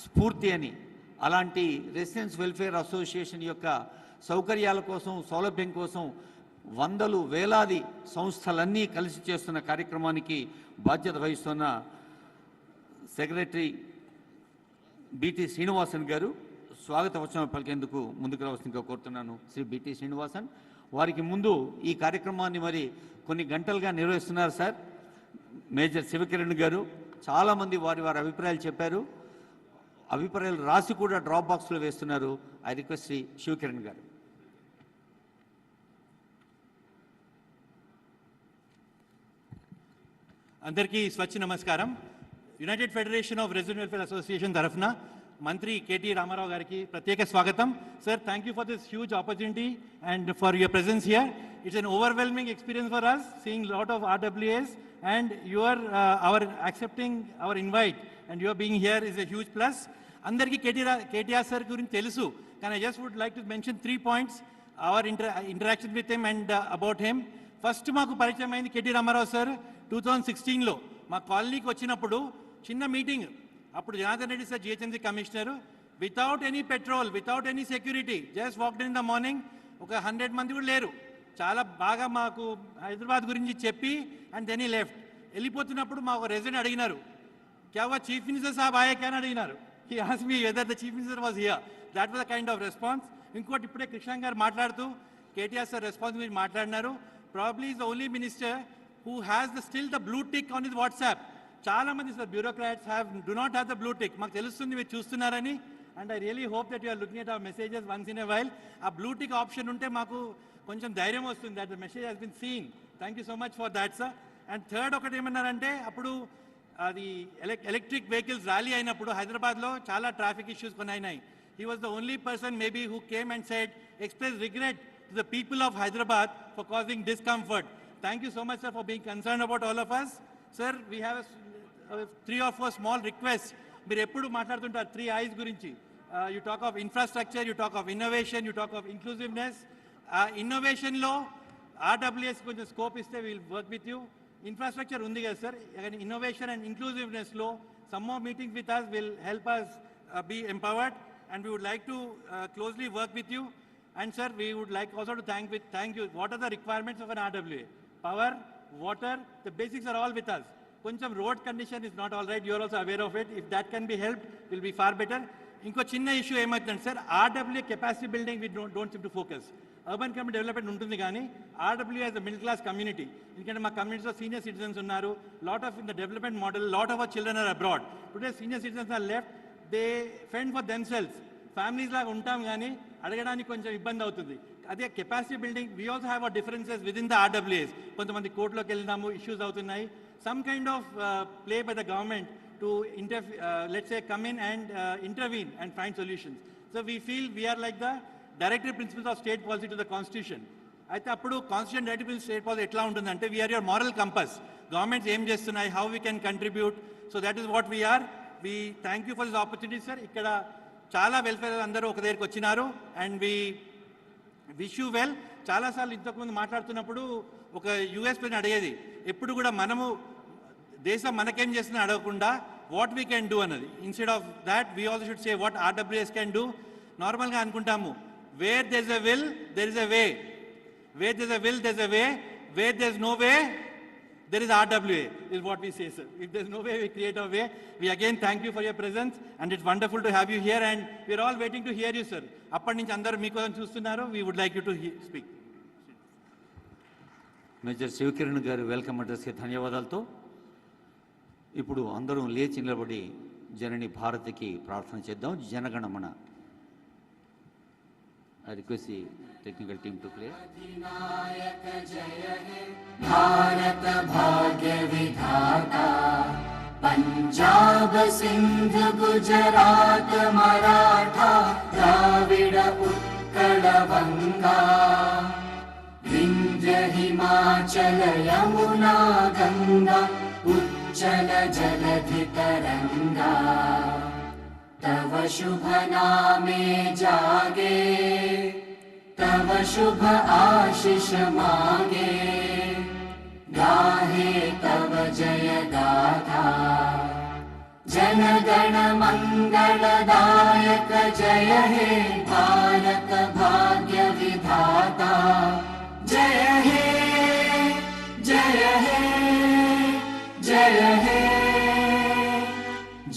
స్ఫూర్తి అని. అలాంటి రెసిడెన్స్ వెల్ఫేర్ అసోసియేషన్ యొక్క సౌకర్యాల కోసం, సౌలభ్యం కోసం వందలు వేలాది సంస్థలన్నీ కలిసి చేస్తున్న కార్యక్రమానికి బాధ్యత వహిస్తున్న సెక్రటరీ బిటి శ్రీనివాసన్ గారు స్వాగత వచనం పలికేందుకు ముందుకు రావాల్సిందిగా కోరుతున్నాను. శ్రీ బిటి శ్రీనివాసన్ వారికి ముందు ఈ కార్యక్రమాన్ని మరి కొన్ని గంటలుగా నిర్వహిస్తున్నారు సార్ మేజర్ శివకిరణ్ గారు. చాలామంది వారి అభిప్రాయాలు చెప్పారు, అభిప్రాయాలు రాసి కూడా డ్రాప్ బాక్స్లో వేస్తున్నారు. ఐ రిక్వెస్ట్ శ్రీ శివకిరణ్ గారు. అందరికీ స్వచ్ఛ నమస్కారం. United federation of resident welfare association తరఫున మంత్రి కేటీ రామారావు గారికి ప్రత్యేక స్వాగతం. Sir, thank you for this huge opportunity and for your presence here. It's an overwhelming experience for us seeing lot of RWAs and our accepting our invite and your being here is a huge plus. అందరికీ KTR sir గురించి తెలుసు, కానీ I just would like to mention 3 points our interaction with him and about him. First మాకు పరిచయం అయింది KT Ramarao sir 2016లో మా కాలనీకి వచ్చినప్పుడు చిన్న మీటింగ్. అప్పుడు Janardhan Reddy sir GHMC commissioner, without any patrol, without any security, just walked in the morning. ఒక 100 మంది కూడా లేరు. చాలా బాగా మాకు హైదరాబాద్ గురించి చెప్పి అండ్ దెన్ ఈ లెఫ్ట్. వెళ్ళిపోతున్నప్పుడు మా ఒక రెసిడెంట్ అడిగినారు, క్యా వా చీఫ్ మినిస్టర్ సాబ్ ఆయా క్యా అని అడిగినారు. He asked me whether the chief minister was here. That was the kind of response. ఇంకోటి ఇప్పుడే కృష్ణ గారు మాట్లాడుతూ కేటీఆర్ సార్ రెస్పాన్స్ గురించి మాట్లాడినారు. Probably is the only minister who has still the blue tick on his WhatsApp. చాలా మంది sir bureaucrats do not have the blue tick. మాకు తెలుస్తుంది మీరు చూస్తున్నారని, and I really hope that you are looking at our messages once in a while. ఆ blue tick option ఉంటే మాకు కొంచెం ధైర్యం వస్తుంది that the message has been seen. Thank you so much for that sir. And third ఒకటి ఏమన్నారంటే, అప్పుడు అది ఎలక్ట్రిక్ వెహికల్స్ ర్యాలీ అయినప్పుడు హైదరాబాద్లో చాలా ట్రాఫిక్ ఇష్యూస్ కొన్ని అయినాయి. He was the only person maybe who came and said express regret to the people of Hyderabad for causing discomfort. Thank you so much, sir, for being concerned about all of us. Sir, we have 3 or 4 small requests. మీరు ఎప్పుడు మాట్లాడుతుంటారు 3 I's గురించి. You talk of infrastructure, you talk of innovation, you talk of inclusiveness. ఇన్నోవేషన్లో RWS కొంచెం scope ఇస్తే we'll work with you. Infrastructure ఉంది కదా sir, innovation and ఇంక్లూజివ్నెస్లో some more meetings with us will help us be empowered, and we would like to closely work with you. And sir, we would like also to thank you. What are the requirements of an RWA? Power, water, the basics are all with us. Koncham road condition is not all right, you are also aware of it. If that can be helped, will be far better. Inko chinna issue ఏమవుతుంది sir, RWA capacity building we don't seem to focus. Urban community development ఉంటుంది కానీ RWA as a middle class community, ఎందుకంటే మా communities of senior citizens ఉన్నారు, lot of in the development model, lot of our children are abroad. Today senior citizens are left, they fend for themselves. Families లాగా ఉంటాం కానీ అడగడానికి కొంచెం ఇబ్బంది అవుతుంది. అదే capacity building, we also have our differences within the RWAs. కొంతమంది కోర్టులోకి వెళ్దాము, ఇష్యూస్ అవుతున్నాయి. Some kind of play by the government to let's say come in and intervene and find solutions. So we feel we are like the directive principles of state policy to the constitution. అయితే అప్పుడు constitution directive principle state policy ఎట్లా ఉంటుందంటే, we are your moral compass. Governments ఏం చేస్తున్నాయి, how we can contribute. So that is what we're. We thank you for this opportunity sir. ఇక్కడ చాలా welfare అందరూ ఒక దగ్గరికి వచ్చినారు and we wish you well. చాలాసార్లు ఇంతకుముందు మాట్లాడుతున్నప్పుడు ఒక యూఎస్ ప్రెసిడెంట్ అడిగేది, ఎప్పుడు కూడా మనము దేశం మనకేం చేస్తుందని అడగకుండా వాట్ వీ కెన్ డూ అన్నది. Instead of that we also should say what RWAs can do. నార్మల్గా అనుకుంటాము, where there is a will there is a way, where there is a will there is a way, where there is no way there is RWA, is what we say, sir. If there is no way, we create a way. We again thank you for your presence, and it's wonderful to have you here, and we are all waiting to hear you, sir. Appadi nunchi andaru meekosan chustunnaru. We would like you to speak. Major Shivakiran గారు welcome అడ్రస్కి ధన్యవాదాలతో ఇప్పుడు అందరూ లేచి నిలబడి జనని భారతికి ప్రార్థన చేద్దాం. Jana Gana Mana. I request the technical team to play. अधिनायक जय हे भारत भाग्य विधाता, पंजाब सिंध गुजरात मराठा द्राविड उत्कल बंगा, विंध्य हिमाचल यमुना गंगा उच्चल जलधि तरंगा, तव शुभ नामे जागे, तव शुभ आशीष मांगे, गाहे तव जय गाथा, जनगण मंगलदायक जय हे भारत भाग्य विधाता जय हे जय हे जय हे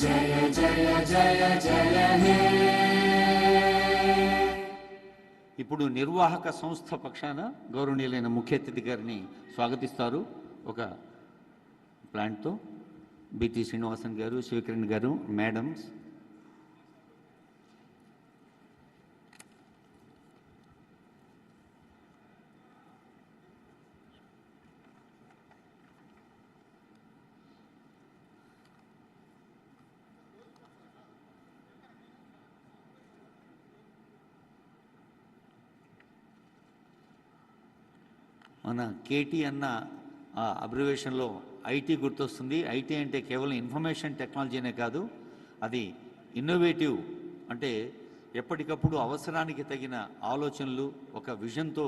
जय जय जय जय हे। ఇప్పుడు నిర్వాహక సంస్థ పక్షాన గౌరవనీయులైన ముఖ్య అతిథి గారిని స్వాగతిస్తారు ఒక ప్లాంట్తో బిటి శ్రీనివాసన్ గారు, శివకిరణ్ గారు, మేడమ్స్. మన కేటీ అన్న అబ్రివేషన్లో ఐటీ గుర్తొస్తుంది. ఐటీ అంటే కేవలం ఇన్ఫర్మేషన్ టెక్నాలజీనే కాదు, అది ఇన్నోవేటివ్, అంటే ఎప్పటికప్పుడు అవసరానికి తగిన ఆలోచనలు ఒక విజన్తో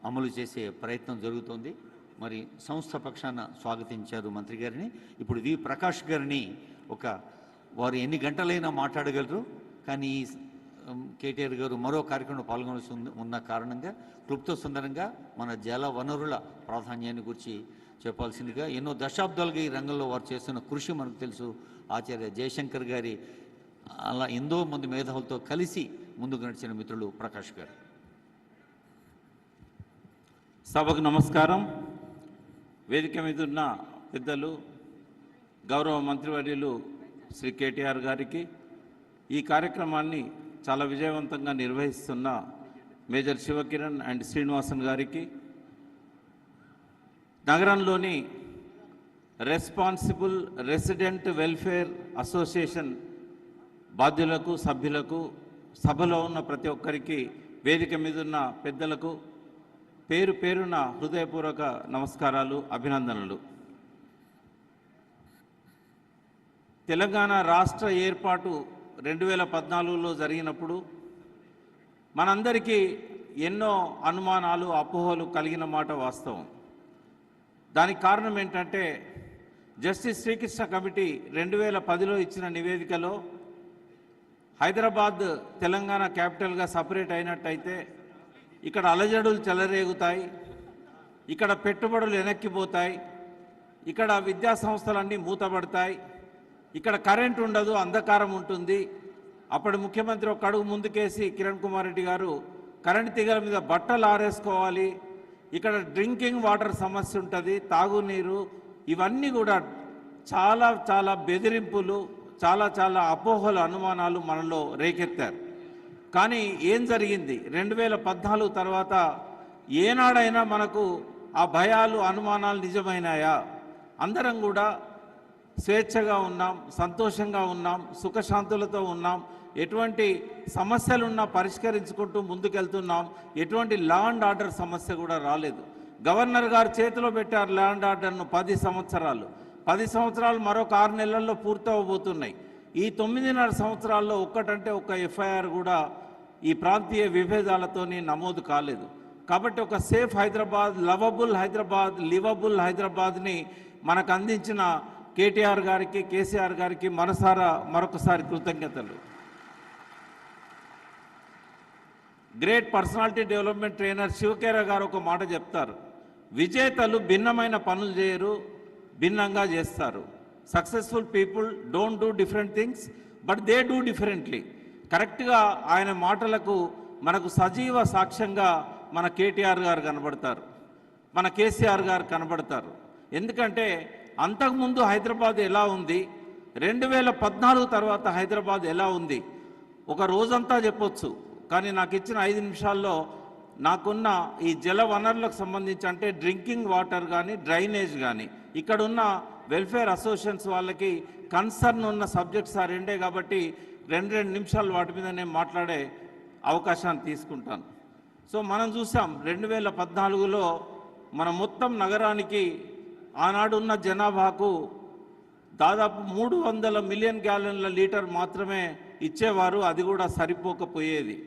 అమలు చేసే ప్రయత్నం జరుగుతోంది. మరి సంస్థ పక్షాన స్వాగతించారు మంత్రి గారిని. ఇప్పుడు వి ప్రకాష్ గారిని వారు ఎన్ని గంటలైనా మాట్లాడగలరు, కానీ కేటీఆర్ గారు మరో కార్యక్రమంలో పాల్గొనాల్సి ఉన్న కారణంగా క్లుప్త సుందరంగా మన జల వనరుల ప్రాధాన్యాన్ని గురించి చెప్పాల్సిందిగా, ఎన్నో దశాబ్దాలుగా ఈ రంగంలో వారు చేస్తున్న కృషి మనకు తెలుసు. ఆచార్య జయశంకర్ గారి అలా ఎంతో మంది మేధావులతో కలిసి ముందుకు నడిచిన మిత్రులు ప్రకాష్ గారు. సభకు నమస్కారం. వేదిక మీద ఉన్న పెద్దలు, గౌరవ మంత్రివర్యులు శ్రీ కేటీఆర్ గారికి, ఈ కార్యక్రమాన్ని చాలా విజయవంతంగా నిర్వహిస్తున్న మేజర్ శివకిరణ్ అండ్ శ్రీనివాసన్ గారికి, నగరంలోని రెస్పాన్సిబుల్ రెసిడెంట్ వెల్ఫేర్ అసోసియేషన్ బాధ్యులకు, సభ్యులకు, సభలో ఉన్న ప్రతి ఒక్కరికి, వేదిక మీద ఉన్న పెద్దలకు పేరు పేరున హృదయపూర్వక నమస్కారాలు, అభినందనలు. తెలంగాణ రాష్ట్ర ఏర్పాటు 2014లో జరిగినప్పుడు మనందరికీ ఎన్నో అనుమానాలు, అపోహలు కలిగిన మాట వాస్తవం. దానికి కారణం ఏంటంటే, జస్టిస్ శ్రీకృష్ణ కమిటీ 2010లో ఇచ్చిన నివేదికలో హైదరాబాద్ తెలంగాణ క్యాపిటల్గా సపరేట్ అయినట్టయితే ఇక్కడ అలజడులు చెలరేగుతాయి, ఇక్కడ పెట్టుబడులు వెనక్కిపోతాయి, ఇక్కడ విద్యా సంస్థలన్నీ మూతపడతాయి, ఇక్కడ కరెంట్ ఉండదు, అంధకారం ఉంటుంది. అప్పటి ముఖ్యమంత్రి ఒక అడుగు ముందుకేసి కిరణ్ కుమార్ రెడ్డి గారు కరెంట్ తీగల మీద బట్టలు ఆరేసుకోవాలి, ఇక్కడ డ్రింకింగ్ వాటర్ సమస్య ఉంటుంది, తాగునీరు, ఇవన్నీ కూడా చాలా చాలా బెదిరింపులు, చాలా చాలా అపోహలు, అనుమానాలు మనలో రేకెత్తారు. కానీ ఏం జరిగింది? 2014 తర్వాత ఏనాడైనా మనకు ఆ భయాలు, అనుమానాలు నిజమైనాయా? అందరం కూడా స్వేచ్ఛగా ఉన్నాం, సంతోషంగా ఉన్నాం, సుఖశాంతులతో ఉన్నాం, ఎటువంటి సమస్యలున్నా పరిష్కరించుకుంటూ ముందుకెళ్తున్నాం. ఎటువంటి లా అండ్ ఆర్డర్ సమస్య కూడా రాలేదు. గవర్నర్ గారు చేతిలో పెట్టారు లా అండ్ ఆర్డర్ను 10 సంవత్సరాలు. 10 సంవత్సరాలు మరొక 6 నెలల్లో పూర్తవబోతున్నాయి. ఈ 9.5 సంవత్సరాల్లో ఒక్కటంటే ఒక్క ఎఫ్ఐఆర్ కూడా ఈ ప్రాంతీయ విభేదాలతోని నమోదు కాలేదు. కాబట్టి ఒక safe Hyderabad, lovable Hyderabad, liveable హైదరాబాద్ని మనకు అందించిన కేటీఆర్ గారికి, కేసీఆర్ గారికి మనసారా మరొకసారి కృతజ్ఞతలు. గ్రేట్ పర్సనాలిటీ డెవలప్మెంట్ ట్రైనర్ శివకేర గారు ఒక మాట చెప్తారు, విజేతలు భిన్నమైన పనులు చేయరు, భిన్నంగా చేస్తారు. Successful people don't do different things but they do differently. కరెక్ట్గా ఆయన మాటలకు మనకు సజీవ సాక్ష్యంగా మన కేటీఆర్ గారు కనబడతారు, మన కేసీఆర్ గారు కనబడతారు. ఎందుకంటే అంతకుముందు హైదరాబాద్ ఎలా ఉంది, 2014 తర్వాత హైదరాబాద్ ఎలా ఉంది, ఒక రోజంతా చెప్పొచ్చు. కానీ నాకు ఇచ్చిన 5 నిమిషాల్లో నాకున్న ఈ జల వనరులకు సంబంధించి, అంటే డ్రింకింగ్ వాటర్ కానీ, డ్రైనేజ్ కానీ, ఇక్కడున్న వెల్ఫేర్ అసోసియేషన్స్ వాళ్ళకి కన్సర్న్ ఉన్న సబ్జెక్ట్స్ ఆ రెండే. కాబట్టి 2 నిమిషాలు వాటి మీద నేను మాట్లాడే అవకాశాన్ని తీసుకుంటాను. సో మనం చూసాం 2014లో మన మొత్తం నగరానికి ఆనాడున్న జనాభాకు దాదాపు 300 మిలియన్ గ్యాలన్ల లీటర్ మాత్రమే ఇచ్చేవారు, అది కూడా సరిపోకపోయేది.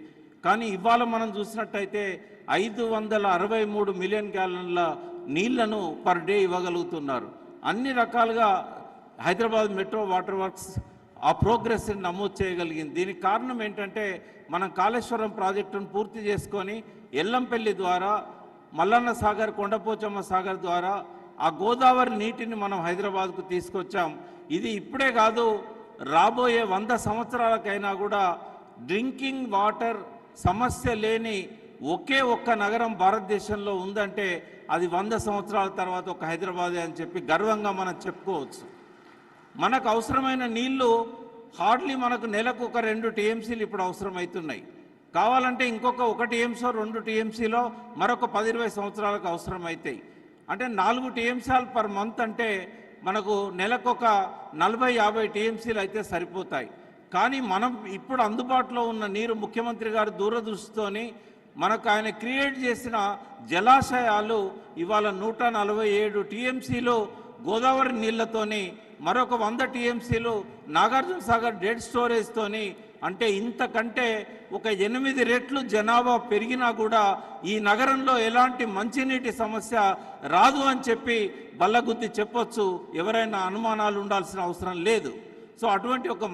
కానీ ఇవాళ మనం చూసినట్టయితే 563 మిలియన్ గ్యాలన్ల నీళ్లను పర్ డే ఇవ్వగలుగుతున్నారు. అన్ని రకాలుగా హైదరాబాద్ మెట్రో వాటర్ వర్క్స్ ఆ ప్రోగ్రెస్ని నమోదు చేయగలిగింది. దీనికి కారణం ఏంటంటే మనం కాళేశ్వరం ప్రాజెక్టును పూర్తి చేసుకొని ఎల్లంపల్లి ద్వారా మల్లన్న సాగర్, కొండపోచమ్మ సాగర్ ద్వారా ఆ గోదావరి నీటిని మనం హైదరాబాద్కు తీసుకొచ్చాం. ఇది ఇప్పుడే కాదు, రాబోయే 100 సంవత్సరాలకైనా కూడా డ్రింకింగ్ వాటర్ సమస్య లేని ఒకే ఒక్క నగరం భారతదేశంలో ఉందంటే అది 100 సంవత్సరాల తర్వాత ఒక హైదరాబాదే అని చెప్పి గర్వంగా మనం చెప్పుకోవచ్చు. మనకు అవసరమైన నీళ్లు హార్డ్లీ మనకు నెలకు ఒక 2 టీఎంసీలు ఇప్పుడు అవసరమవుతున్నాయి. కావాలంటే ఇంకొక 1 టీఎంసీ 2 టీఎంసీలో మరొక 10-20 సంవత్సరాలకు అవసరమవుతాయి. అంటే 4 టీఎంసీలు పర్ మంత్ అంటే మనకు నెలకు ఒక 40-50 టీఎంసీలు అయితే సరిపోతాయి. కానీ మనం ఇప్పుడు అందుబాటులో ఉన్న నీరు ముఖ్యమంత్రి గారు దూరదృష్టితోని మనకు ఆయన క్రియేట్ చేసిన జలాశయాలు ఇవాళ 147 టీఎంసీలు గోదావరి నీళ్లతోని, మరొక 100 టీఎంసీలు నాగార్జున సాగర్ డెడ్ స్టోరేజ్తోని, అంటే ఇంతకంటే ఒక 8 రెట్లు జనాభా పెరిగినా కూడా ఈ నగరంలో ఎలాంటి మంచినీటి సమస్య రాదు అని చెప్పి బల్లగుద్ది చెప్పొచ్చు. ఎవరైనా అనుమానాలు ఉండాల్సిన అవసరం లేదు. సో అటువంటి ఒక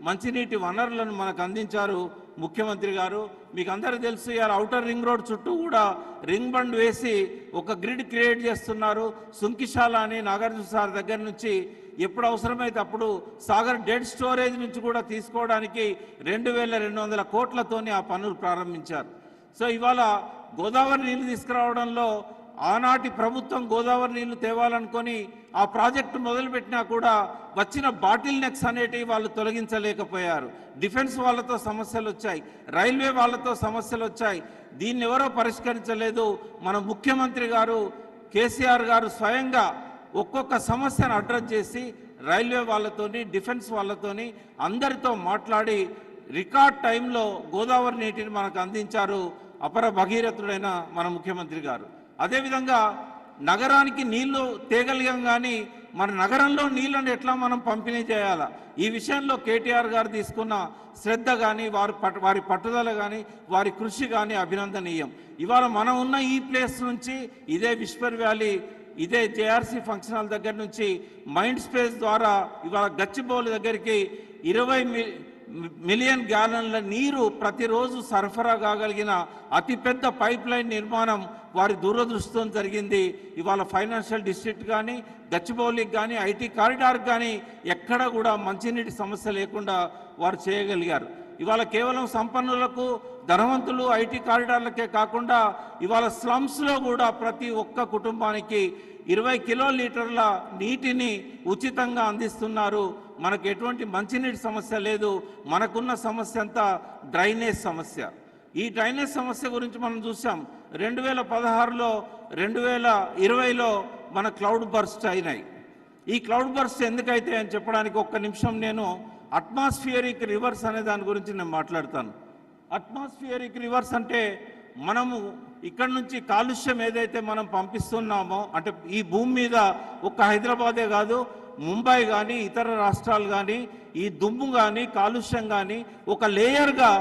మంచినీటి వనరులను మనకు అందించారు ముఖ్యమంత్రి గారు. మీకు అందరికీ తెలుసు, ఇవాళ ఔటర్ రింగ్ రోడ్ చుట్టూ కూడా రింగ్ బండ్ వేసి ఒక గ్రిడ్ క్రియేట్ చేస్తున్నారు. సుంకిశాల అని నాగార్జున సాగర్ దగ్గర నుంచి ఎప్పుడు అవసరమైతే అప్పుడు సాగర్ డెడ్ స్టోరేజ్ నుంచి కూడా తీసుకోవడానికి 2200 కోట్లతోనే ఆ పనులు ప్రారంభించారు. సో ఇవాళ గోదావరి నీళ్లు తీసుకురావడంలో ఆనాటి ప్రభుత్వం గోదావరి నీళ్లు తేవాలనుకొని ఆ ప్రాజెక్టు మొదలుపెట్టినా కూడా వచ్చిన బాటిల్ నెక్స్ అనేటివి వాళ్ళు తొలగించలేకపోయారు. డిఫెన్స్ వాళ్ళతో సమస్యలు వచ్చాయి, రైల్వే వాళ్ళతో సమస్యలు వచ్చాయి. దీన్ని ఎవరో పరిష్కరించలేదు. మన ముఖ్యమంత్రి గారు కేసీఆర్ గారు స్వయంగా ఒక్కొక్క సమస్యను అడ్రస్ చేసి రైల్వే వాళ్ళతోని, డిఫెన్స్ వాళ్ళతోని అందరితో మాట్లాడి రికార్డ్ టైంలో గోదావరి నీటిని మనకు అందించారు అపర భగీరథుడైన మన ముఖ్యమంత్రి గారు. అదేవిధంగా నగరానికి నీళ్లు తేగలిగాం, కానీ మన నగరంలో నీళ్ళని ఎట్లా మనం పంపిణీ చేయాలా, ఈ విషయంలో కేటీఆర్ గారు తీసుకున్న శ్రద్ధ కానీ వారి పట్టుదల కానీ వారి కృషి కానీ అభినందనీయం. ఇవాళ మనం ఉన్న ఈ ప్లేస్ నుంచి ఇదే విస్పర్ వ్యాలీ, ఇదే జేఆర్సీ ఫంక్షన్ హాల్ దగ్గర నుంచి మైండ్ స్పేస్ ద్వారా ఇవాళ గచ్చిబౌలి దగ్గరికి 20 మిలియన్ గ్యాలన్ల నీరు ప్రతిరోజు సరఫరా కాగలిగిన అతిపెద్ద పైప్ లైన్ నిర్మాణం వారి దూరదృష్టితో జరిగింది. ఇవాళ ఫైనాన్షియల్ డిస్ట్రిక్ట్ కానీ, గచ్చిబౌలికి కానీ, ఐటీ కారిడార్కి కానీ ఎక్కడ కూడా మంచినీటి సమస్య లేకుండా వారు చేయగలిగారు. ఇవాళ కేవలం సంపన్నులకు, ధనవంతులు, ఐటీ కారిడార్లకే కాకుండా ఇవాళ స్లమ్స్లో కూడా ప్రతి ఒక్క కుటుంబానికి 20 కిలోలీటర్ల నీటిని ఉచితంగా అందిస్తున్నారు. మనకు ఎటువంటి మంచినీటి సమస్య లేదు. మనకున్న సమస్య అంతా డ్రైనేజ్ సమస్య. ఈ డ్రైనేజ్ సమస్య గురించి మనం చూసాం. 2016లో 2020లో మన క్లౌడ్ బర్స్ట్ అయినాయి. ఈ క్లౌడ్ బర్స్ట్ ఎందుకైతే అని చెప్పడానికి ఒక్క నిమిషం నేను అట్మాస్ఫియరిక్ రివర్స్ అనే దాని గురించి నేను మాట్లాడతాను. అట్మాస్ఫియరిక్ రివర్స్ అంటే మనము ఇక్కడ నుంచి కాలుష్యం ఏదైతే మనం పంపిస్తున్నామో, అంటే ఈ భూమి మీద ఒక్క హైదరాబాదే కాదు, ముంబై కానీ ఇతర రాష్ట్రాలు కానీ ఈ దుమ్ము కానీ కాలుష్యం కానీ ఒక లేయర్గా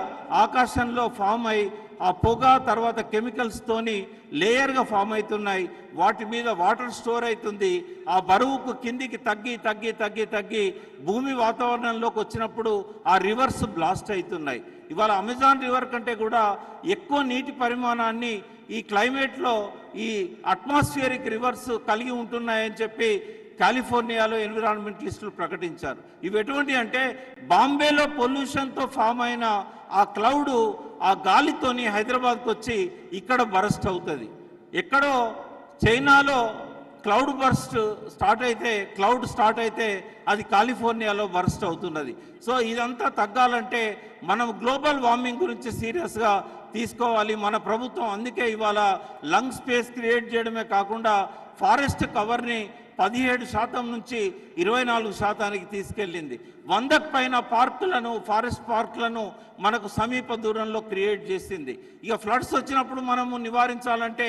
ఆకాశంలో ఫామ్ అయి ఆ పొగ తర్వాత కెమికల్స్తోని లేయర్గా ఫామ్ అవుతున్నాయి. వాటి మీద వాటర్ స్టోర్ అవుతుంది. ఆ బరువుకు కిందికి తగ్గి తగ్గి తగ్గి తగ్గి భూమి వాతావరణంలోకి వచ్చినప్పుడు ఆ రివర్స్ బ్లాస్ట్ అవుతున్నాయి. ఇవాళ అమెజాన్ రివర్ కంటే కూడా ఎక్కువ నీటి పరిమాణాన్ని ఈ క్లైమేట్లో ఈ అట్మాస్ఫియరిక్ రివర్స్ కలిగి ఉంటున్నాయని చెప్పి కాలిఫోర్నియాలో ఎన్విరాన్మెంటలిస్టులు ప్రకటించారు. ఇవి ఎటువంటి అంటే బాంబేలో పొల్యూషన్తో ఫామ్ అయిన ఆ క్లౌడ్ ఆ గాలితోని హైదరాబాద్కి వచ్చి ఇక్కడ బరస్ట్ అవుతుంది. ఎక్కడో చైనాలో క్లౌడ్ స్టార్ట్ అయితే అది కాలిఫోర్నియాలో బరస్ట్ అవుతున్నది. సో ఇదంతా తగ్గాలంటే మనం గ్లోబల్ వార్మింగ్ గురించి సీరియస్గా తీసుకోవాలి. మన ప్రభుత్వం అందుకే ఇవాళ లంగ్ స్పేస్ క్రియేట్ చేయడమే కాకుండా ఫారెస్ట్ కవర్ని 17% నుంచి 24% తీసుకెళ్ళింది. 100కు పైన ఫారెస్ట్ పార్కులను మనకు సమీప దూరంలో క్రియేట్ చేసింది. ఇక ఫ్లడ్స్ వచ్చినప్పుడు మనము నివారించాలంటే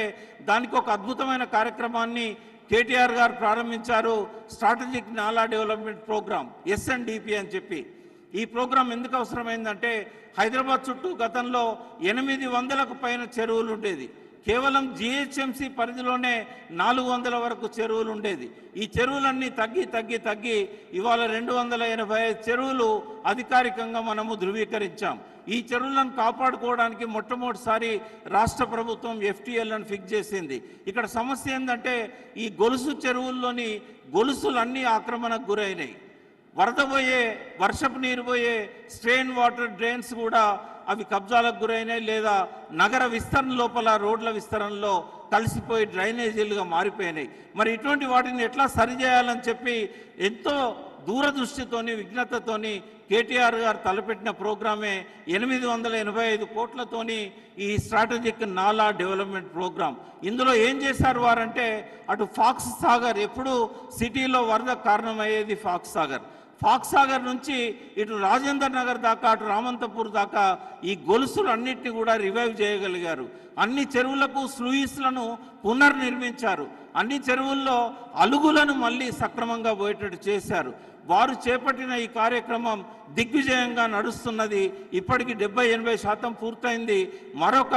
దానికి ఒక అద్భుతమైన కార్యక్రమాన్ని కేటీఆర్ గారు ప్రారంభించారు. స్ట్రాటజిక్ నాలా డెవలప్మెంట్ ప్రోగ్రామ్ SNDP అని చెప్పి. ఈ ప్రోగ్రాం ఎందుకు అవసరమైందంటే హైదరాబాద్ చుట్టూ గతంలో 800కు పైన చెరువులు ఉండేది. కేవలం జిహెచ్ఎంసి పరిధిలోనే 400 వరకు చెరువులు ఉండేది. ఈ చెరువులన్నీ తగ్గి తగ్గి తగ్గి ఇవాళ 285 చెరువులు అధికారికంగా మనము ధృవీకరించాం. ఈ చెరువులను కాపాడుకోవడానికి మొట్టమొదటిసారి రాష్ట్ర ప్రభుత్వం FTLను ఫిక్స్ చేసింది. ఇక్కడ సమస్య ఏంటంటే ఈ గొలుసు చెరువుల్లోని గొలుసులన్నీ ఆక్రమణకు గురైనాయి. వరద పోయే వర్షపు నీరు పోయే స్ట్రెయిన్ వాటర్ డ్రైన్స్ కూడా అవి కబ్జాలకు గురైనాయి, లేదా నగర విస్తరణ లోపల రోడ్ల విస్తరణలో కలిసిపోయి డ్రైనేజీలుగా మారిపోయినాయి. మరి ఇటువంటి వాటిని ఎట్లా సరిచేయాలని చెప్పి ఎంతో దూరదృష్టితోని విఘ్నతతోని KTR గారు తలపెట్టిన ప్రోగ్రామే 885 కోట్లతోని ఈ స్ట్రాటజిక్ నాలా డెవలప్మెంట్ ప్రోగ్రామ్. ఇందులో ఏం చేశారు వారంటే, అటు ఫాక్స్ సాగర్, ఎప్పుడు సిటీలో వరద కారణమయ్యేది ఫాక్స్ సాగర్ నుంచి ఇటు రాజేందర్ నగర్ దాకా, అటు రామంతపూర్ దాకా ఈ గొలుసులు అన్నిటిని కూడా రివైవ్ చేయగలిగారు. అన్ని చెరువులకు స్లూయిస్లను పునర్నిర్మించారు. అన్ని చెరువుల్లో అలుగులను మళ్ళీ సక్రమంగా పోయేటట్టు చేశారు. వారు చేపట్టిన ఈ కార్యక్రమం దిగ్విజయంగా నడుస్తున్నది. ఇప్పటికి 70-80% పూర్తయింది. మరొక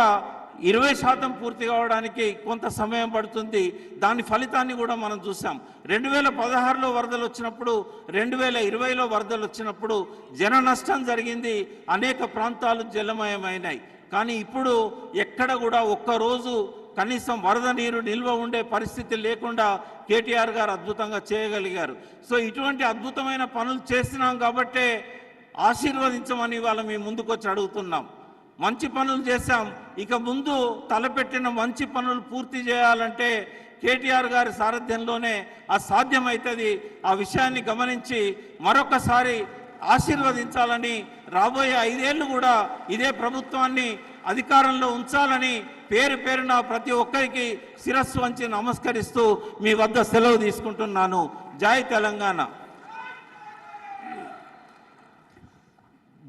20% పూర్తి కావడానికి కొంత సమయం పడుతుంది. దాని ఫలితాన్ని కూడా మనం చూసాం. 2016లో వరదలు వచ్చినప్పుడు, 2020లో వరదలు వచ్చినప్పుడు జన నష్టం జరిగింది. అనేక ప్రాంతాలు జలమయమైనాయి. కానీ ఇప్పుడు ఎక్కడ కూడా ఒక్కరోజు కనీసం వరద నీరు నిల్వ ఉండే పరిస్థితి లేకుండా KTR గారు అద్భుతంగా చేయగలిగారు. సో ఇటువంటి అద్భుతమైన పనులు చేస్తున్నాం కాబట్టే ఆశీర్వదించమని ఇవాళ మేము ముందుకొచ్చి అడుగుతున్నాం. మంచి పనులు చేశాం. ఇక ముందు తలపెట్టిన మంచి పనులు పూర్తి చేయాలంటే KTR గారి సారథ్యంలోనే సాధ్యమవుతుంది. ఆ విషయాన్ని గమనించి మరొకసారి ఆశీర్వదించాలని, రాబోయే 5 ఏళ్ళు కూడా ఇదే ప్రభుత్వాన్ని అధికారంలో ఉంచాలని పేరు పేరున ప్రతి ఒక్కరికి శిరస్సు వంచి నమస్కరిస్తూ మీ వద్ద సెలవు తీసుకుంటున్నాను. జై తెలంగాణ.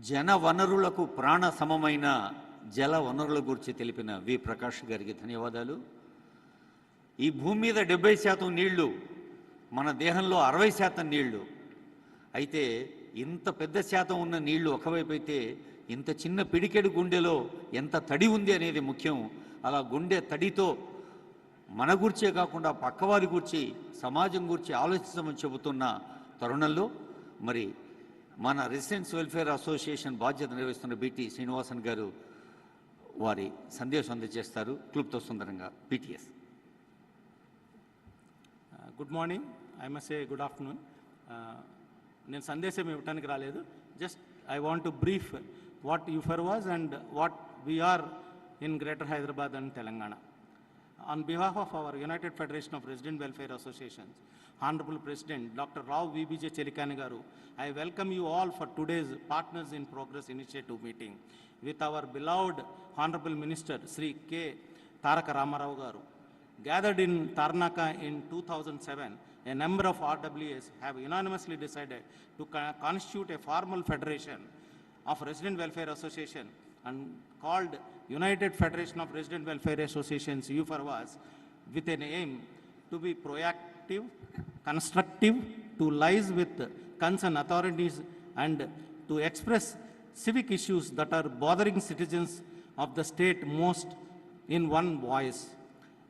జన వనరులకు ప్రాణ సమమైన జల వనరుల గురించి తెలిపిన వి ప్రకాష్ గారికి ధన్యవాదాలు. ఈ భూమి మీద 70% నీళ్లు, మన దేహంలో 60% నీళ్లు. అయితే ఇంత పెద్ద శాతం ఉన్న నీళ్లు ఒకవైపు అయితే, ఇంత చిన్న పిడికెడు గుండెలో ఎంత తడి ఉంది అనేది ముఖ్యం. అలా గుండె తడితో మన గురించే కాకుండా పక్కవారి గురించి, సమాజం గురించి ఆలోచించమని చెబుతున్న తరుణంలో మరి మన రెసిడెంట్స్ వెల్ఫేర్ అసోసియేషన్ బాధ్యత నిర్వహిస్తున్న BT శ్రీనివాసన్ గారు వారి సందేశం అందజేస్తారు. క్లుప్త సుందరంగా PTS. Good morning, I must say good afternoon. నేను సందేశం ఇవ్వడానికి రాలేదు. Just I want to brief what UFER was and what we're in greater Hyderabad and Telangana. On behalf of our United Federation of Resident Welfare Associations, Honorable President Dr. Rao VBJ Chelikani Garu, I welcome you all for today's Partners in Progress Initiative meeting with our beloved Honorable Minister Sri K. Taraka Ramarao Garu. Gathered in Tarnaka in 2007, a number of RWAs have unanimously decided to constitute a formal federation of Resident Welfare Association and called United Federation of Resident Welfare Associations UFER was, with an aim to be proactive, constructive, to liaise with concerned authorities and to express civic issues that are bothering citizens of the state most in one voice.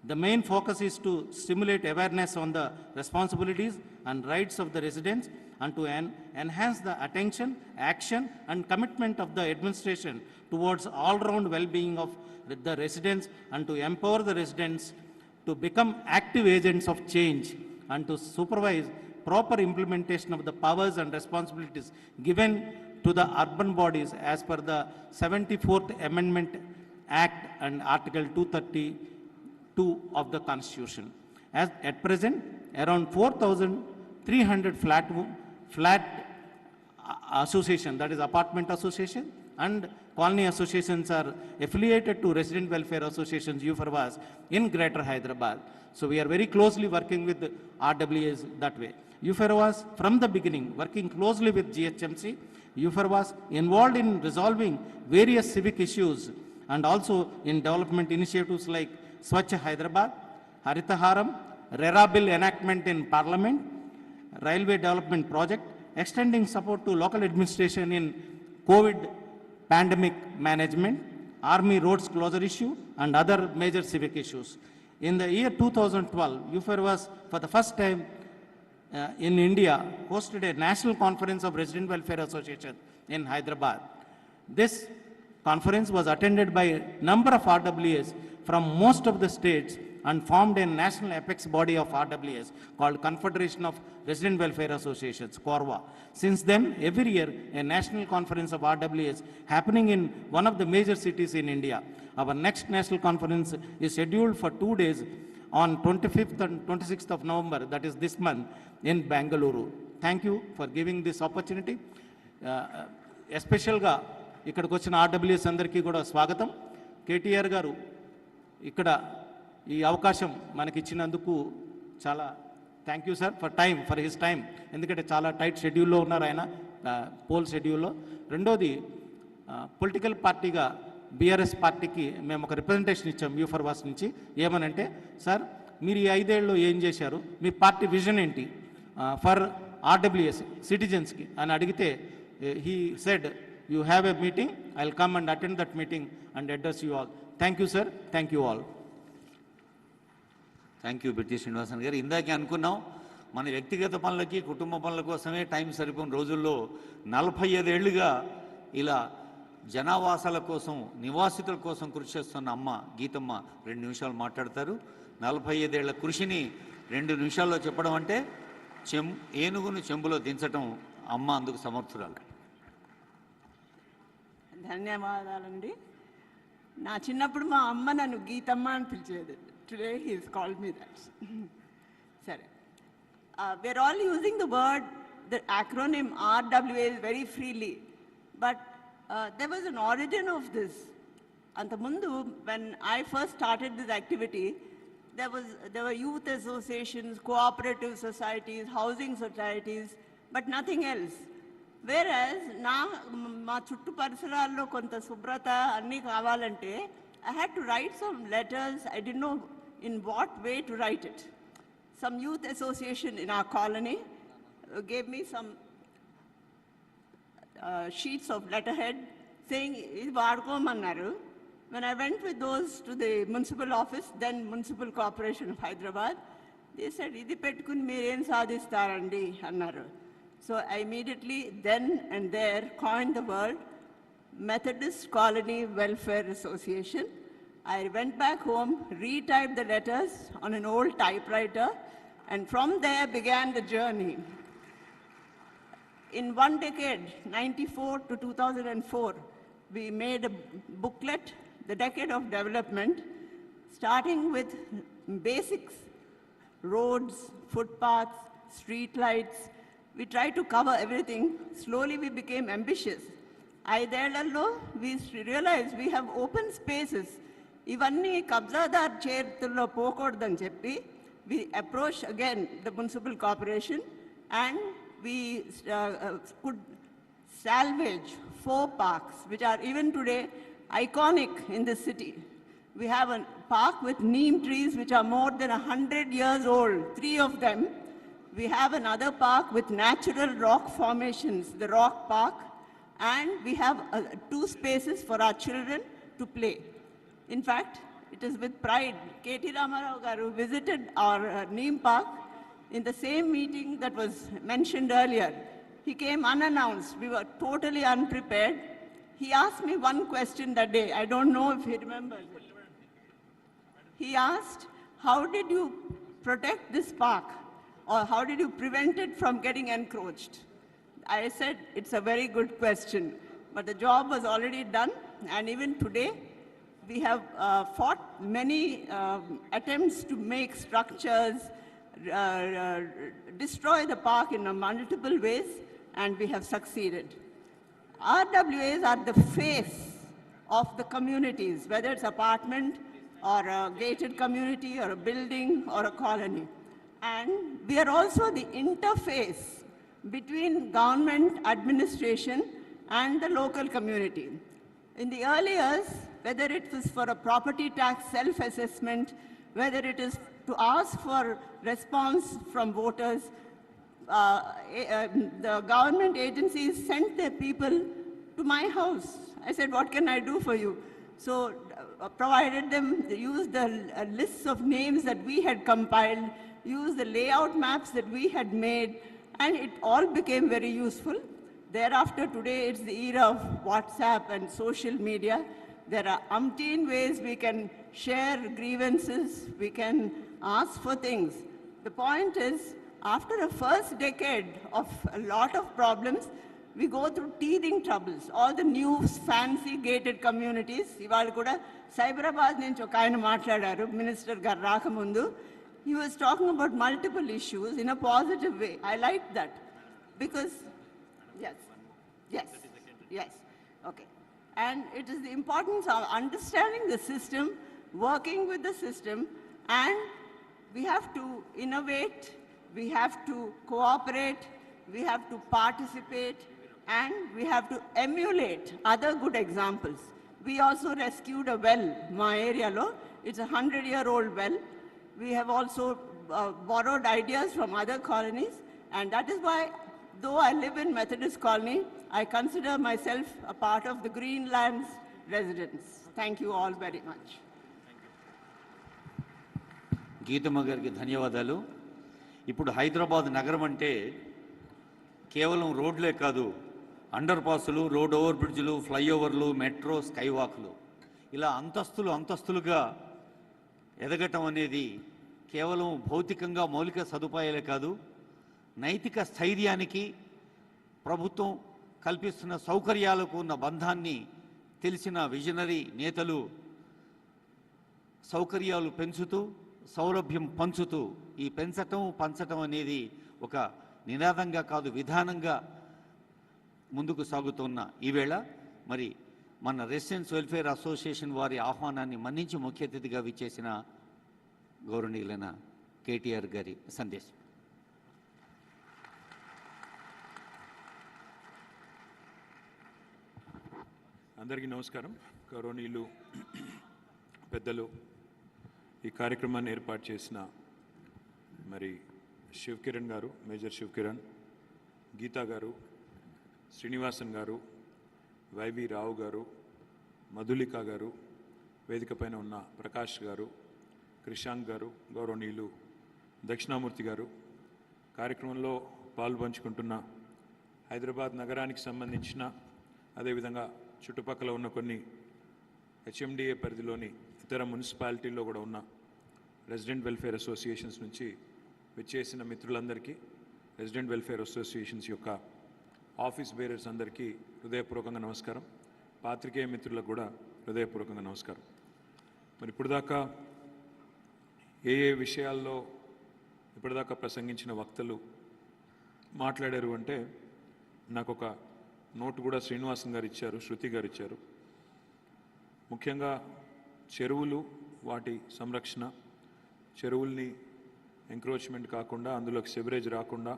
The main focus is to stimulate awareness on the responsibilities and rights of the residents and to enhance the attention, action and commitment of the administration towards all-round well-being of the residents and to empower the residents to become active agents of change and to supervise proper implementation of the powers and responsibilities given to the urban bodies as per the 74th Amendment Act and Article 232 of the Constitution. As at present, around 4,300 flat association, that is apartment association and colony associations are affiliated to Resident Welfare Associations UFER was in Greater Hyderabad. So we are very closely working with RWAs that way. UFER was from the beginning working closely with GHMC. UFER was involved in resolving various civic issues and also in development initiatives like Swachh Hyderabad, Haritaharam, RERA bill enactment in Parliament, Railway Development Project, extending support to local administration in COVID pandemic management, Army roads closure issue, and other major civic issues. In the year 2012, UFER was, for the first time in India, hosted a national conference of Resident Welfare Association in Hyderabad. This conference was attended by a number of RWAs from most of the states and formed a national apex body of RWAs called Confederation of Resident Welfare Associations, CORWA. Since then, every year, a national conference of RWAs happening in one of the major cities in India. Our next national conference is scheduled for 2 days on 25th and 26th of November, that is this month, in Bangalore. Thank you for giving this opportunity. Especially, ఇక్కడికి వచ్చిన RWS అందరికీ కూడా స్వాగతం. కేటీఆర్ గారు ఇక్కడ ఈ అవకాశం మనకి ఇచ్చినందుకు చాలా thank you sir for his time. ఎందుకంటే చాలా టైట్ షెడ్యూల్లో ఉన్నారు ఆయన, పోల్ షెడ్యూల్లో. రెండోది, పొలిటికల్ పార్టీగా బీఆర్ఎస్ పార్టీకి మేము ఒక రిప్రజెంటేషన్ ఇచ్చాం యూఫర్ వాస్ నుంచి. ఏమనంటే, సార్ మీరు ఈ 5 ఏళ్ళు ఏం చేశారు, మీ పార్టీ విజన్ ఏంటి ఫర్ ఆర్డబ్ల్యూఎస్ సిటిజన్స్కి అని అడిగితే, he said, you have a meeting, I'll come and attend that meeting and address you all. Thank you, sir. Thank you all. Thank you Bitti Srinivasan garu. ఇందాకే అనుకున్నాం, మన వ్యక్తిగత పనులకి కుటుంబ పనుల కోసమే టైం సరిపోయిన రోజుల్లో 45 ఏళ్లుగా ఇలా జనావాసాల కోసం, నివాసితుల కోసం కృషి చేస్తున్న అమ్మ గీతమ్మ 2 నిమిషాలు మాట్లాడతారు. 45 ఏళ్ల కృషిని 2 నిమిషాల్లో చెప్పడం అంటే ఏనుగును చెంబులో దించటం. అమ్మ అందుకు సమర్థురాలు. ధన్యవాదాలండి. నా చిన్నప్పుడు మా అమ్మ నన్ను గీతమ్మ అని పిలిచేది. Today he's called me that. సరే, we're all using the acronym RWAs very freely, but there was an origin of this. Antamundu, when I first started this activity, there were youth associations, cooperative societies, housing societies, but nothing else. Whereas మా చుట్టూ పరిసరాల్లో కొంత శుభ్రత అన్నీ కావాలంటే I had to write some letters. I didn't know in what way to write it. Some youth association in our colony gave me some sheets of letterhead saying, ఇది వాడుకోమన్నారు. When I went with those to the municipal office, then Municipal Corporation of Hyderabad, they said, ఇది పెట్టుకుని మీరేం సాధిస్తారండి అన్నారు. So I immediately then and there coined the word Methodist Colony Welfare Association. I went back home, retyped the letters on an old typewriter, and from there began the journey. In one decade, 94 to 2004, we made a booklet, The Decade of Development, starting with basics, roads, footpaths, street lights. We tried to cover everything. Slowly we became ambitious. ఐదేళ్లలో we realized we have open spaces. ఇవన్నీ కబ్జాదార్ చేతుల్లో పోకూడదని చెప్పి we approached again the municipal corporation, and we could salvage 4 parks which are even today iconic in the city. We have a park with neem trees which are more than 100 years old, 3 of them. We have another park with natural rock formations, the Rock Park, and we have 2 spaces for our children to play. In fact, it is with pride, KT Ramarao garu visited our Neem Park in the same meeting that was mentioned earlier. He came unannounced. We were totally unprepared. He asked me one question that day. I don't know if he remembers it. He asked, how did you protect this park? Or how did you prevent it from getting encroached? I said, it's a very good question, but the job was already done, and even today, we have fought many attempts to make structures, destroy the park in multiple ways, and we have succeeded. RWAs are the face of the communities, whether it's apartment or a gated community or a building or a colony. And we are also the interface between government administration and the local community. In the early years, whether it was for a property tax self-assessment, whether it is to ask for response from voters, the government agencies sent their people to my house. I said, what can I do for you? So provided them, used the lists of names that we had compiled, used the layout maps that we had made, and it all became very useful. Thereafter, today, it's the era of WhatsApp and social media. There are umpteen ways we can share grievances, we can ask for things. The point is, after a first decade of a lot of problems, we go through teething troubles. All the new fancy gated communities, ఇవాళ కూడా సైబరాబాద్ నుంచి ఒక ఆయన మాట్లాడారు, minister గారు రాకముందు. He was talking about multiple issues in a positive way. I liked that because, yes, okay. And it is the importance of understanding the system, working with the system, and we have to innovate, we have to cooperate, we have to participate, and we have to emulate other good examples. We also rescued a well, my area lo. It's a 100-year-old well. We have also borrowed ideas from other colonies, and that is why, though I live in Methodist colony, I consider myself a part of the Greenland's residents. Thank you all very much. Geethamma గారికి ధన్యవాదాలు. ఇప్పుడు హైదరాబాద్ నగరం అంటే కేవలం రోడ్లే కాదు, under పాసులు, road over బ్రిడ్జ్లు, ఫ్లైఓవర్లు, metro, sky వాక్లు, ఇలా అంతస్తులుగా ఎదగటం అనేది కేవలం భౌతికంగా మౌలిక సదుపాయాలే కాదు, నైతిక స్థైర్యానికి ప్రభుత్వం కల్పిస్తున్న సౌకర్యాలకు ఉన్న బంధాన్ని తెలిసిన విజనరీ నేతలు సౌకర్యాలు పెంచుతూ, సౌలభ్యం పంచుతూ, ఈ పంచటం అనేది ఒక నినాదంగా కాదు, విధానంగా ముందుకు సాగుతున్న ఈవేళ మరి మన రెసిడెన్స్ వెల్ఫేర్ అసోసియేషన్ వారి ఆహ్వానాన్ని మన్నించి ముఖ్య అతిథిగా విచ్చేసిన గౌరవనీయులైన కేటీఆర్ గారి సందేశం. అందరికీ నమస్కారం. గౌరవనీయులు పెద్దలు, ఈ కార్యక్రమాన్ని ఏర్పాటు చేసిన మరి శివ్ కిరణ్ గారు, మేజర్ శివ్ కిరణ్, గీతా గారు, శ్రీనివాసన్ గారు, వైవి రావు గారు, మధులిక గారు, వేదిక పైన ఉన్న ప్రకాష్ గారు, క్రిషాంక్ గారు, గౌరవనీయులు దక్షిణామూర్తి గారు, కార్యక్రమంలో పాల్పంచుకుంటున్న హైదరాబాద్ నగరానికి సంబంధించిన, అదేవిధంగా చుట్టుపక్కల ఉన్న కొన్ని హెచ్ఎండిఏ పరిధిలోని ఇతర మున్సిపాలిటీల్లో కూడా ఉన్న రెసిడెంట్ వెల్ఫేర్ అసోసియేషన్స్ నుంచి విచ్చేసిన మిత్రులందరికీ, రెసిడెంట్ వెల్ఫేర్ అసోసియేషన్స్ యొక్క ఆఫీస్ బేరర్స్ అందరికీ హృదయపూర్వకంగా నమస్కారం. పాత్రికేయ మిత్రులకు కూడా హృదయపూర్వకంగా నమస్కారం. మరి ఇప్పటిదాకా ఏ విషయాల్లో ఇప్పటిదాకా ప్రసంగించిన వక్తలు మాట్లాడారు అంటే, నాకు ఒక నోటు కూడా శ్రీనివాసన్ గారు ఇచ్చారు, శృతి గారు ఇచ్చారు. ముఖ్యంగా చెరువులు, వాటి సంరక్షణ, చెరువుల్ని ఎంక్రోచ్మెంట్ కాకుండా, అందులోకి సెవరేజ్ రాకుండా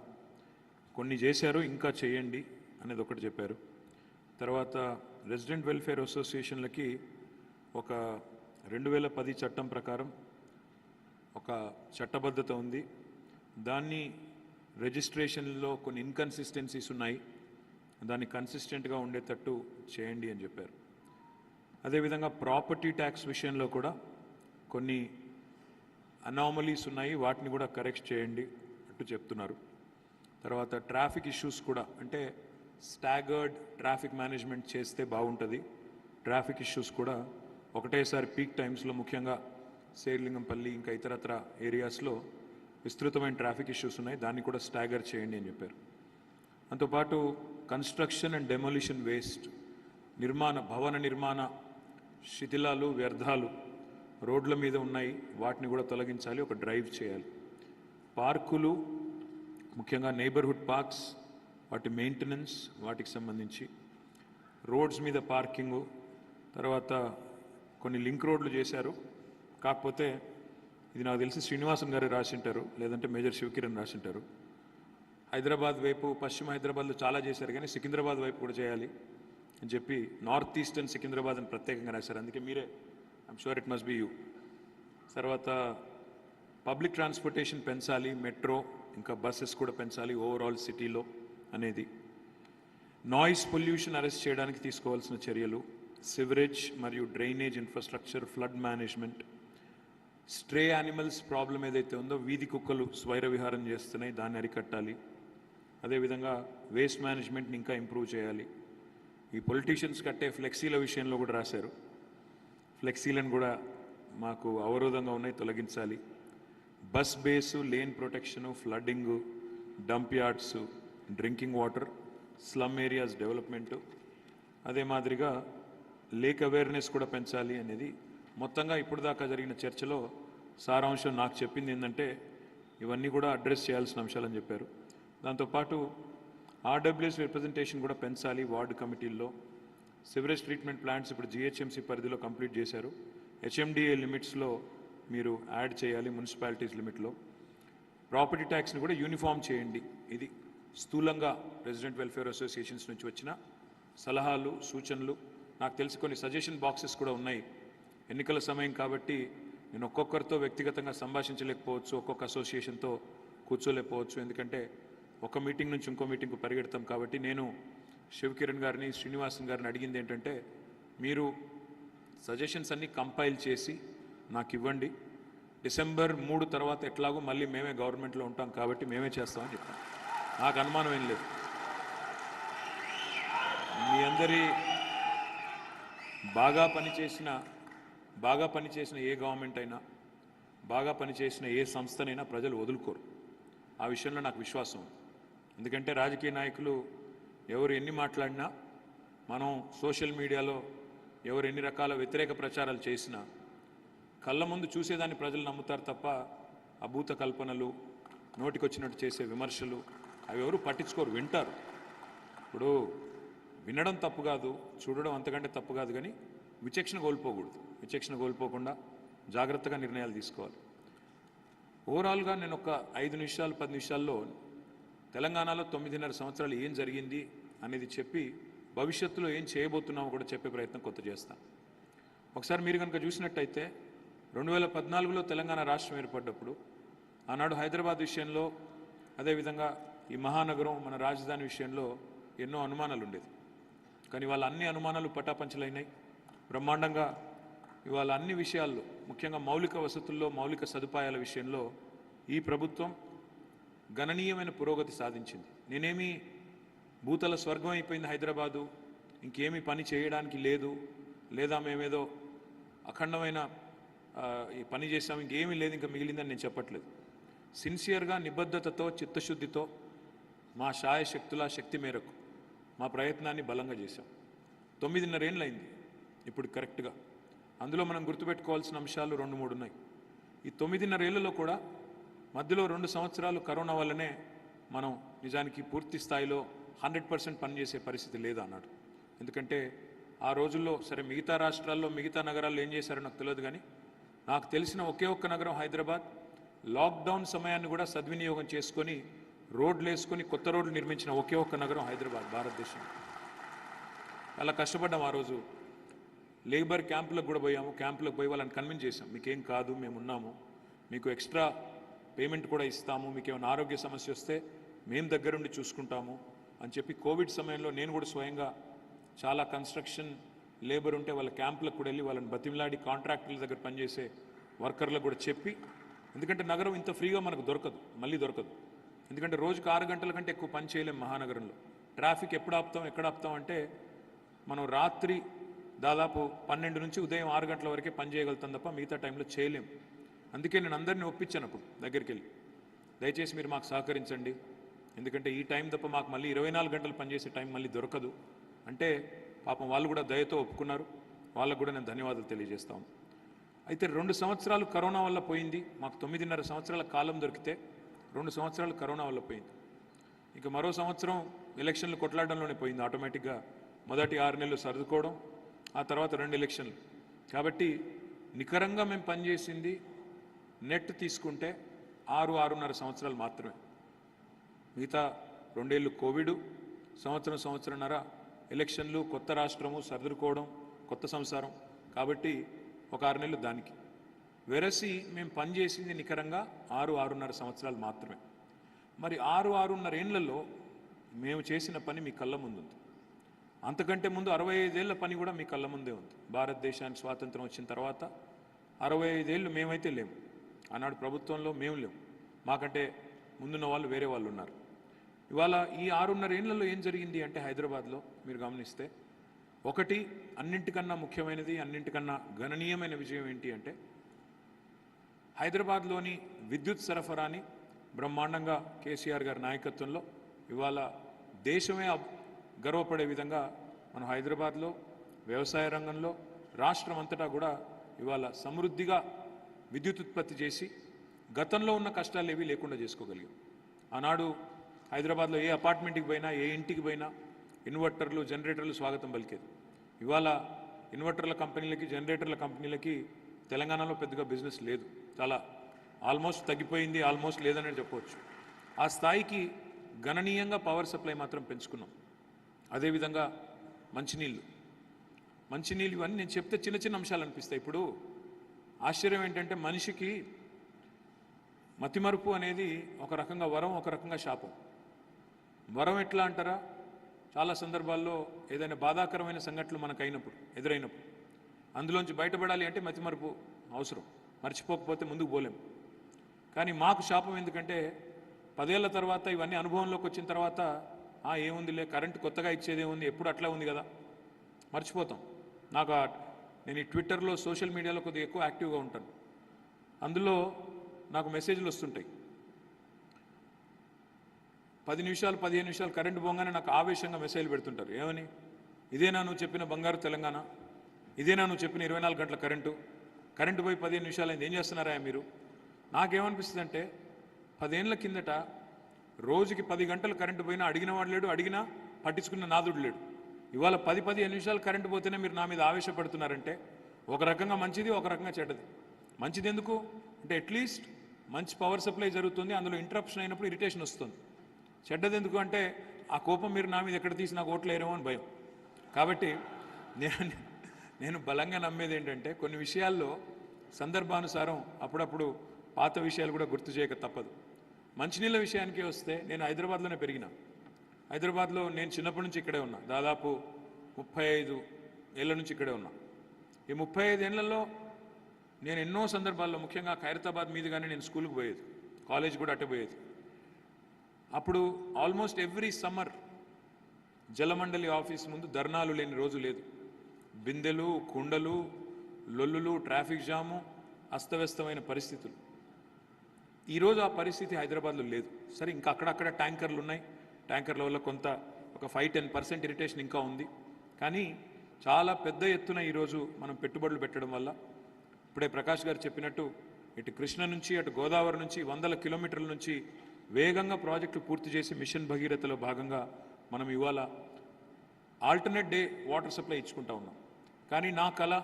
కొన్ని చేశారు, ఇంకా చేయండి అనేది ఒకటి చెప్పారు. తర్వాత రెసిడెంట్ వెల్ఫేర్ అసోసియేషన్లకి ఒక 2010 చట్టం ప్రకారం ఒక చట్టబద్ధత ఉంది. దాన్ని రిజిస్ట్రేషన్లో కొన్ని ఇన్కన్సిస్టెన్సీస్ ఉన్నాయి, దాన్ని కన్సిస్టెంట్గా ఉండేటట్టు చేయండి అని చెప్పారు. అదేవిధంగా ప్రాపర్టీ ట్యాక్స్ విషయంలో కూడా కొన్ని అనామలీస్ ఉన్నాయి, వాటిని కూడా కరెక్ట్ చేయండి అంటూ చెప్తున్నారు. తర్వాత ట్రాఫిక్ ఇష్యూస్ కూడా, అంటే స్టాగర్డ్ ట్రాఫిక్ మేనేజ్మెంట్ చేస్తే బాగుంటుంది. ట్రాఫిక్ ఇష్యూస్ కూడా ఒకటేసారి పీక్ టైమ్స్లో, ముఖ్యంగా శేర్లింగంపల్లి ఇంకా ఇతరత్ర ఏరియాస్లో విస్తృతమైన ట్రాఫిక్ ఇష్యూస్ ఉన్నాయి, దాన్ని కూడా స్టాగర్ చేయండి అని చెప్పారు. దాంతోపాటు కన్స్ట్రక్షన్ అండ్ డెమోలిషన్ వేస్ట్, భవన నిర్మాణ శిథిలాలు, వ్యర్థాలు రోడ్ల మీద ఉన్నాయి, వాటిని కూడా తొలగించాలి, ఒక డ్రైవ్ చేయాలి. పార్కులు, ముఖ్యంగా నైబర్హుడ్ పార్క్స్, వాటి మెయింటెనెన్స్, వాటికి సంబంధించి రోడ్స్ మీద పార్కింగు, తర్వాత కొన్ని లింక్ రోడ్లు చేశారు. కాకపోతే ఇది నాకు తెలిసి శ్రీనివాసన్ గారు రాసింటారు, లేదంటే మేజర్ శివకిరణ్ రాసింటారు. హైదరాబాద్ వైపు, పశ్చిమ హైదరాబాద్లో చాలా చేశారు, కానీ సికింద్రాబాద్ వైపు కూడా చేయాలి అని చెప్పి నార్త్ ఈస్టర్న్ సికింద్రాబాద్ అని ప్రత్యేకంగా రాశారు. అందుకే మీరే, I'm sure it must be you. తర్వాత పబ్లిక్ ట్రాన్స్పోర్టేషన్ పెంచాలి, మెట్రో ఇంకా బస్సెస్ కూడా పెంచాలి ఓవరాల్ సిటీలో అనేది. నాయిస్ పొల్యూషన్ అరెస్ట్ చేయడానికి తీసుకోవాల్సిన చర్యలు, సివరేజ్ మరియు drainage infrastructure, flood management, stray animals problem ఏదైతే ఉందో, వీధి కుక్కలు స్వైర విహారం చేస్తున్నాయి, దాన్ని అరికట్టాలి. అదేవిధంగా వేస్ట్ మేనేజ్మెంట్ని ఇంకా ఇంప్రూవ్ చేయాలి. ఈ పొలిటీషియన్స్ కట్టే ఫ్లెక్సీల విషయంలో కూడా రాశారు. ఫ్లెక్సీలను కూడా మాకు అవరోధంగా ఉన్నాయి, తొలగించాలి. Bus base, lane protection, flooding, dump yards, drinking water, slum areas development, అదే మాదిరిగా లేక్ అవేర్నెస్ కూడా పెంచాలి అనేది మొత్తంగా ఇప్పుడు దాకా జరిగిన చర్చలో సారాంశం. నాకు చెప్పింది ఏంటంటే ఇవన్నీ కూడా అడ్రస్ చేయాల్సిన అంశాలని చెప్పారు. దాంతోపాటు ఆర్డబ్ల్యూఎస్ రిప్రజెంటేషన్ కూడా పెంచాలి వార్డు కమిటీల్లో. సివరేజ్ ట్రీట్మెంట్ ప్లాంట్స్ ఇప్పుడు జిహెచ్ఎంసీ పరిధిలో కంప్లీట్ చేశారు. హెచ్ఎండిఏ లిమిట్స్లో మీరు యాడ్ చేయాలి, మున్సిపాలిటీస్ లిమిట్లో. ప్రాపర్టీ ట్యాక్స్ని కూడా యూనిఫామ్ చేయండి. ఇది స్థూలంగా రెసిడెంట్ వెల్ఫేర్ అసోసియేషన్స్ నుంచి వచ్చిన సలహాలు, సూచనలు. నాకు తెలిసి కొన్ని సజెషన్ బాక్సెస్ కూడా ఉన్నాయి. ఎన్నికల సమయం కాబట్టి నేను ఒక్కొక్కరితో వ్యక్తిగతంగా సంభాషించలేకపోవచ్చు, ఒక్కొక్క అసోసియేషన్తో కూర్చోలేకపోవచ్చు. ఎందుకంటే ఒక మీటింగ్ నుంచి ఇంకో మీటింగ్కు పరిగెడతాం. కాబట్టి నేను శివకిరణ్ గారిని, శ్రీనివాసన్ గారిని అడిగింది ఏంటంటే మీరు సజెషన్స్ అన్నీ కంపైల్ చేసి నాకు ఇవ్వండి. డిసెంబర్ 3 తర్వాత ఎట్లాగో మళ్ళీ మేమే గవర్నమెంట్లో ఉంటాం కాబట్టి మేమే చేస్తామని చెప్పాను. నాకు అనుమానం ఏం లేదు. మీ అందరి బాగా పనిచేసిన ఏ గవర్నమెంట్ అయినా, బాగా పనిచేసిన ఏ సంస్థనైనా ప్రజలు వదులుకోరు. ఆ విషయంలో నాకు విశ్వాసం. ఎందుకంటే రాజకీయ నాయకులు ఎవరు ఎన్ని మాట్లాడినా, మనం సోషల్ మీడియాలో ఎవరు ఎన్ని రకాల వ్యతిరేక ప్రచారాలు చేసినా కళ్ళ ముందు చూసేదాన్ని ప్రజలు నమ్ముతారు తప్ప అభూత కల్పనలు, నోటికొచ్చినట్టు చేసే విమర్శలు అవి ఎవరు పట్టించుకోరు, వింటారు. ఇప్పుడు వినడం తప్పు కాదు, చూడడం అంతకంటే తప్పు కాదు, కానీ విచక్షణ కోల్పోకూడదు. విచక్షణ కోల్పోకుండా జాగ్రత్తగా నిర్ణయాలు తీసుకోవాలి. ఓవరాల్గా నేను ఒక 5 నిమిషాలు 10 నిమిషాల్లో తెలంగాణలో 9.5 సంవత్సరాలు ఏం జరిగింది అనేది చెప్పి భవిష్యత్తులో ఏం చేయబోతున్నామో కూడా చెప్పే ప్రయత్నం కొత్త చేస్తాను. ఒకసారి మీరు కనుక చూసినట్టయితే 2014లో తెలంగాణ రాష్ట్రం ఏర్పడ్డప్పుడు ఆనాడు హైదరాబాద్ విషయంలో, అదేవిధంగా ఈ మహానగరం మన రాజధాని విషయంలో ఎన్నో అనుమానాలు ఉండేది. కానీ వాళ్ళ అన్ని అనుమానాలు పటాపంచలైనాయి. బ్రహ్మాండంగా ఇవాళ అన్ని విషయాల్లో, ముఖ్యంగా మౌలిక వసతుల్లో, మౌలిక సదుపాయాల విషయంలో ఈ ప్రభుత్వం గణనీయమైన పురోగతి సాధించింది. నేనేమి భూతల స్వర్గం అయిపోయింది హైదరాబాదు, ఇంకేమీ పని చేయడానికి లేదు, లేదా మేమేదో అఖండమైన ఈ పని చేసాము, ఇంకేమీ లేదు ఇంకా మిగిలిందని నేను చెప్పట్లేదు. సిన్సియర్గా, నిబద్ధతతో, చిత్తశుద్ధితో మా శాయశక్తుల శక్తి మేరకు మా ప్రయత్నాన్ని బలంగా చేశాం. 9.5 ఏళ్ళు అయింది ఇప్పుడు కరెక్ట్గా. అందులో మనం గుర్తుపెట్టుకోవాల్సిన అంశాలు 2-3 ఉన్నాయి. ఈ 9.5 ఏళ్లలో కూడా మధ్యలో 2 సంవత్సరాలు కరోనా వల్లనే మనం నిజానికి పూర్తి స్థాయిలో 100% పనిచేసే పరిస్థితి లేదన్నాడు. ఎందుకంటే ఆ రోజుల్లో సరే మిగతా రాష్ట్రాల్లో, మిగతా నగరాల్లో ఏం చేశారో నాకు తెలియదు, కానీ నాకు తెలిసిన ఒకే ఒక్క నగరం హైదరాబాద్. లాక్డౌన్ సమయాన్ని కూడా సద్వినియోగం చేసుకొని రోడ్లు వేసుకొని కొత్త రోడ్లు నిర్మించిన ఒకే ఒక్క నగరం హైదరాబాద్ భారతదేశం. అలా కష్టపడ్డాం. ఆ రోజు లేబర్ క్యాంపులకు కూడా పోయాము. క్యాంపులకు పోయి వాళ్ళని కన్విన్స్ చేసాం, మీకేం కాదు, మేము ఉన్నాము, మీకు ఎక్స్ట్రా పేమెంట్ కూడా ఇస్తాము, మీకు ఏమైనా ఆరోగ్య సమస్య వస్తే మేము దగ్గరుండి చూసుకుంటాము అని చెప్పి. కోవిడ్ సమయంలో నేను కూడా స్వయంగా చాలా కన్స్ట్రక్షన్ లేబర్ ఉంటే వాళ్ళ క్యాంపులకు కూడా వెళ్ళి వాళ్ళని బతిమలాడి, కాంట్రాక్టర్ల దగ్గర పనిచేసే వర్కర్లకు కూడా చెప్పి, ఎందుకంటే నగరం ఇంత ఫ్రీగా మనకు దొరకదు, మళ్ళీ దొరకదు. ఎందుకంటే రోజుకు 6 గంటల కంటే ఎక్కువ పని చేయలేం మహానగరంలో. ట్రాఫిక్ ఎప్పుడు ఆపుతాం, ఎక్కడ ఆపుతాం అంటే మనం రాత్రి దాదాపు 12 నుంచి ఉదయం 6 గంటల వరకే పని చేయగలుగుతాం తప్ప మిగతా టైంలో చేయలేం. అందుకే నేను అందరినీ ఒప్పించాను అప్పుడు దగ్గరికి వెళ్ళి, దయచేసి మీరు మాకు సహకరించండి, ఎందుకంటే ఈ టైం తప్ప మాకు మళ్ళీ 24 గంటలు పనిచేసే టైం మళ్ళీ దొరకదు అంటే పాపం వాళ్ళు కూడా దయతో ఒప్పుకున్నారు. వాళ్ళకు కూడా నేను ధన్యవాదాలు తెలియజేస్తాను. అయితే 2 సంవత్సరాలు కరోనా వల్ల పోయింది. మాకు 9.5 సంవత్సరాల కాలం దొరికితే 2 సంవత్సరాలు కరోనా వల్ల పోయింది. ఇక మరో సంవత్సరం ఎలక్షన్లు కొట్లాడడంలోనే పోయింది ఆటోమేటిక్గా. మొదటి 6 నెలలు సర్దుకోవడం, ఆ తర్వాత 2 ఎలక్షన్లు. కాబట్టి నికరంగా మేము పనిచేసింది నెట్ తీసుకుంటే 6-6.5 సంవత్సరాలు మాత్రమే. మిగతా 2 ఏళ్ళు కోవిడ్, సంవత్సరంన్నర ఎలక్షన్లు, కొత్త రాష్ట్రము, సర్దుకోవడం, కొత్త సంసారం. కాబట్టి ఒక 6 నెలలు దానికి. వెరసి మేము పనిచేసింది నికరంగా 6-6.5 సంవత్సరాలు మాత్రమే. మరి 6-6.5 ఏళ్లలో మేము చేసిన పని మీ కళ్ళ ముందుంది. అంతకంటే ముందు 65 ఏళ్ల పని కూడా మీ కళ్ళ ముందే ఉంది. భారతదేశానికి స్వాతంత్రం వచ్చిన తర్వాత 65 ఏళ్ళు మేమైతే లేము. ఆనాడు ప్రభుత్వంలో మేము లేము. మాకంటే ముందున్న వాళ్ళు వేరే వాళ్ళు ఉన్నారు. ఇవాళ ఈ 6.5 ఏళ్లలో ఏం జరిగింది అంటే హైదరాబాద్లో మీరు గమనిస్తే, ఒకటి అన్నింటికన్నా ముఖ్యమైనది, అన్నింటికన్నా గణనీయమైన విజయం ఏంటి అంటే హైదరాబాద్లోని విద్యుత్ సరఫరాని బ్రహ్మాండంగా కేసీఆర్ గారి నాయకత్వంలో ఇవాళ దేశమే గర్వపడే విధంగా మనం హైదరాబాద్లో వ్యవసాయ రంగంలో రాష్ట్రం అంతటా కూడా ఇవాళ సమృద్ధిగా విద్యుత్ ఉత్పత్తి చేసి గతంలో ఉన్న కష్టాలు ఏవి లేకుండా చేసుకోగలిగాం. ఆనాడు హైదరాబాద్లో ఏ అపార్ట్మెంట్కి పోయినా, ఏ ఇంటికి పోయినా ఇన్వర్టర్లు, జనరేటర్లు స్వాగతం పలికేది. ఇవాళ ఇన్వర్టర్ల కంపెనీలకి, జనరేటర్ల కంపెనీలకి తెలంగాణలో పెద్దగా బిజినెస్ లేదు. చాలా ఆల్మోస్ట్ తగ్గిపోయింది, ఆల్మోస్ట్ లేదని చెప్పవచ్చు. ఆ స్థాయికి గణనీయంగా పవర్ సప్లై మాత్రం పెంచుకున్నాం. అదేవిధంగా మంచినీళ్ళు ఇవన్నీ నేను చెప్తే చిన్న చిన్న అంశాలు అనిపిస్తాయి. ఇప్పుడు ఆశ్చర్యం ఏంటంటే మనిషికి మతిమరుపు అనేది ఒక రకంగా వరం, ఒక రకంగా శాపం. వరం ఎట్లా అంటారా, చాలా సందర్భాల్లో ఏదైనా బాధాకరమైన సంఘటనలు మనకు ఎదురైనప్పుడు అందులోంచి బయటపడాలి అంటే మతిమరుపు అవసరం. మర్చిపోకపోతే ముందుకు పోలేం. కానీ మాకు శాపం ఎందుకంటే 10 ఏళ్ల తర్వాత ఇవన్నీ అనుభవంలోకి వచ్చిన తర్వాత ఏముందిలే, కరెంటు కొత్తగా ఇచ్చేదేముంది, ఎప్పుడు అట్లా ఉంది కదా, మర్చిపోతాం. నేను ఈ ట్విట్టర్లో, సోషల్ మీడియాలో కొద్దిగా ఎక్కువ యాక్టివ్గా ఉంటాను. అందులో నాకు మెసేజ్లు వస్తుంటాయి. 10 నిమిషాలు 15 నిమిషాలు కరెంటు పోగానే నాకు ఆవేశంగా మెసేజ్లు పెడుతుంటారు. ఏమని, ఇదేనా నువ్వు చెప్పిన బంగారు తెలంగాణ, ఇదేనా నువ్వు చెప్పిన 24 గంటల కరెంటు పోయి 15 నిమిషాలు అయింది, ఏం చేస్తున్నారా మీరు? నాకేమనిపిస్తుంది అంటే 10 ఏళ్ల కిందట రోజుకి 10 గంటలు కరెంటు పోయినా అడిగిన వాడు లేడు, అడిగినా పట్టించుకున్న నాదుడు లేడు. ఇవాళ 10-15 నిమిషాలు కరెంటు పోతేనే మీరు నా మీద ఆవేశపడుతున్నారంటే ఒక రకంగా మంచిది, ఒక రకంగా చెడ్డది. మంచిది ఎందుకు అంటే అట్లీస్ట్ మంచి పవర్ సప్లై జరుగుతుంది, అందులో ఇంటరప్షన్ అయినప్పుడు ఇరిటేషన్ వస్తుంది. చెడ్డది ఎందుకు అంటే ఆ కోపం మీరు నా మీద ఎక్కడ తీసి నాకు ఓట్లు వేయరేమో అని భయం. కాబట్టి నేను బలంగా నమ్మేది ఏంటంటే కొన్ని విషయాల్లో సందర్భానుసారం అప్పుడప్పుడు పాత విషయాలు కూడా గుర్తు చేయక తప్పదు. మంచినీళ్ళ విషయానికి వస్తే నేను హైదరాబాద్లోనే పెరిగినా. హైదరాబాద్లో నేను చిన్నప్పటి నుంచి ఇక్కడే ఉన్నా. దాదాపు 35 ఏళ్ళ నుంచి ఇక్కడే ఉన్నా. ఈ 35 ఏళ్లలో నేను ఎన్నో సందర్భాల్లో, ముఖ్యంగా ఖైరతాబాద్ మీదుగానే నేను స్కూల్కి పోయేది, కాలేజ్ కూడా అట్టే పోయేది. అప్పుడు ఆల్మోస్ట్ ఎవ్రీ సమ్మర్ జలమండలి ఆఫీస్ ముందు ధర్నాలు లేని రోజు లేదు. బిందెలు, కుండలు, లొల్లులు, ట్రాఫిక్ జాము, అస్తవ్యస్తమైన పరిస్థితులు. ఈరోజు ఆ పరిస్థితి హైదరాబాద్లో లేదు. సరే, ఇంకా అక్కడక్కడ ట్యాంకర్లు ఉన్నాయి. ట్యాంకర్ల వల్ల కొంత ఒక 5-10% ఇరిటేషన్ ఇంకా ఉంది. కానీ చాలా పెద్ద ఎత్తున ఈరోజు మనం పెట్టుబడులు పెట్టడం వల్ల, ఇప్పుడే ప్రకాష్ గారు చెప్పినట్టు ఇటు కృష్ణ నుంచి అటు గోదావరి నుంచి 100 కిలోమీటర్ల నుంచి వేగంగా ప్రాజెక్టులు పూర్తి చేసి మిషన్ భగీరథలో భాగంగా మనం ఇవాళ ఆల్టర్నేట్ డే వాటర్ సప్లై ఇచ్చుకుంటా ఉన్నాం. కానీ నా కళ,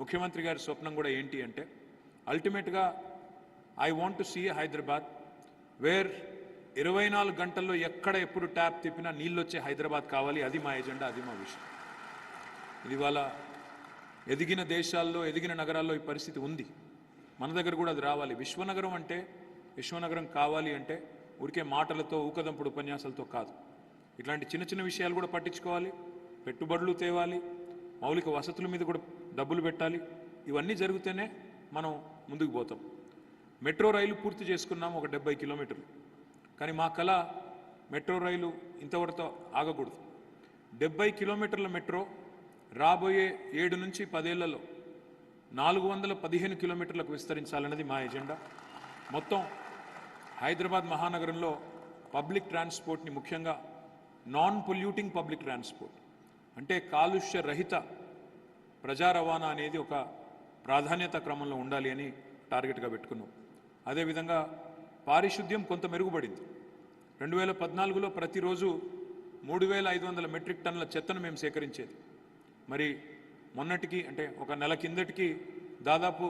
ముఖ్యమంత్రి గారి స్వప్నం కూడా ఏంటి అంటే అల్టిమేట్గా I want to see Hyderabad where 24 గంటల్లో ఎక్కడ ఎప్పుడు ట్యాప్ తిప్పినా నీళ్ళు వచ్చే హైదరాబాద్ కావాలి. అది మా ఎజెండా, అది మా విషయం. ఇది ఇవాళ ఎదిగిన దేశాల్లో, ఎదిగిన నగరాల్లో ఈ పరిస్థితి ఉంది. మన దగ్గర కూడా అది రావాలి. విశ్వనగరం కావాలి అంటే ఊరికే మాటలతో, ఊకదంపుడు ఉపన్యాసాలతో కాదు. ఇట్లాంటి చిన్న చిన్న విషయాలు కూడా పట్టించుకోవాలి, పెట్టుబడులు తేవాలి, మౌలిక వసతుల మీద కూడా డబ్బులు పెట్టాలి. ఇవన్నీ జరిగితేనే మనం ముందుకు పోతాం. మెట్రో రైలు పూర్తి చేసుకున్నాం ఒక 70 కిలోమీటర్లు. కానీ మా కళ మెట్రో రైలు ఇంతవరకు ఆగకూడదు. 70 కిలోమీటర్ల మెట్రో రాబోయే 7 నుంచి 10 ఏళ్లలో 415 కిలోమీటర్లకు విస్తరించాలన్నది మా ఎజెండా. మొత్తం హైదరాబాద్ మహానగరంలో పబ్లిక్ ట్రాన్స్పోర్ట్ని, ముఖ్యంగా నాన్ పొల్యూటింగ్ పబ్లిక్ ట్రాన్స్పోర్ట్ అంటే కాలుష్య రహిత ప్రజా రవాణా అనేది ఒక ప్రాధాన్యత క్రమంలో ఉండాలి అని టార్గెట్గా పెట్టుకున్నాం. అదేవిధంగా పారిశుద్ధ్యం కొంత మెరుగుపడింది. 2014లో ప్రతిరోజు 3500 మెట్రిక్ టన్నుల చెత్తను మేము సేకరించేది. మరి మొన్నటికి అంటే ఒక నెల కిందటికి దాదాపు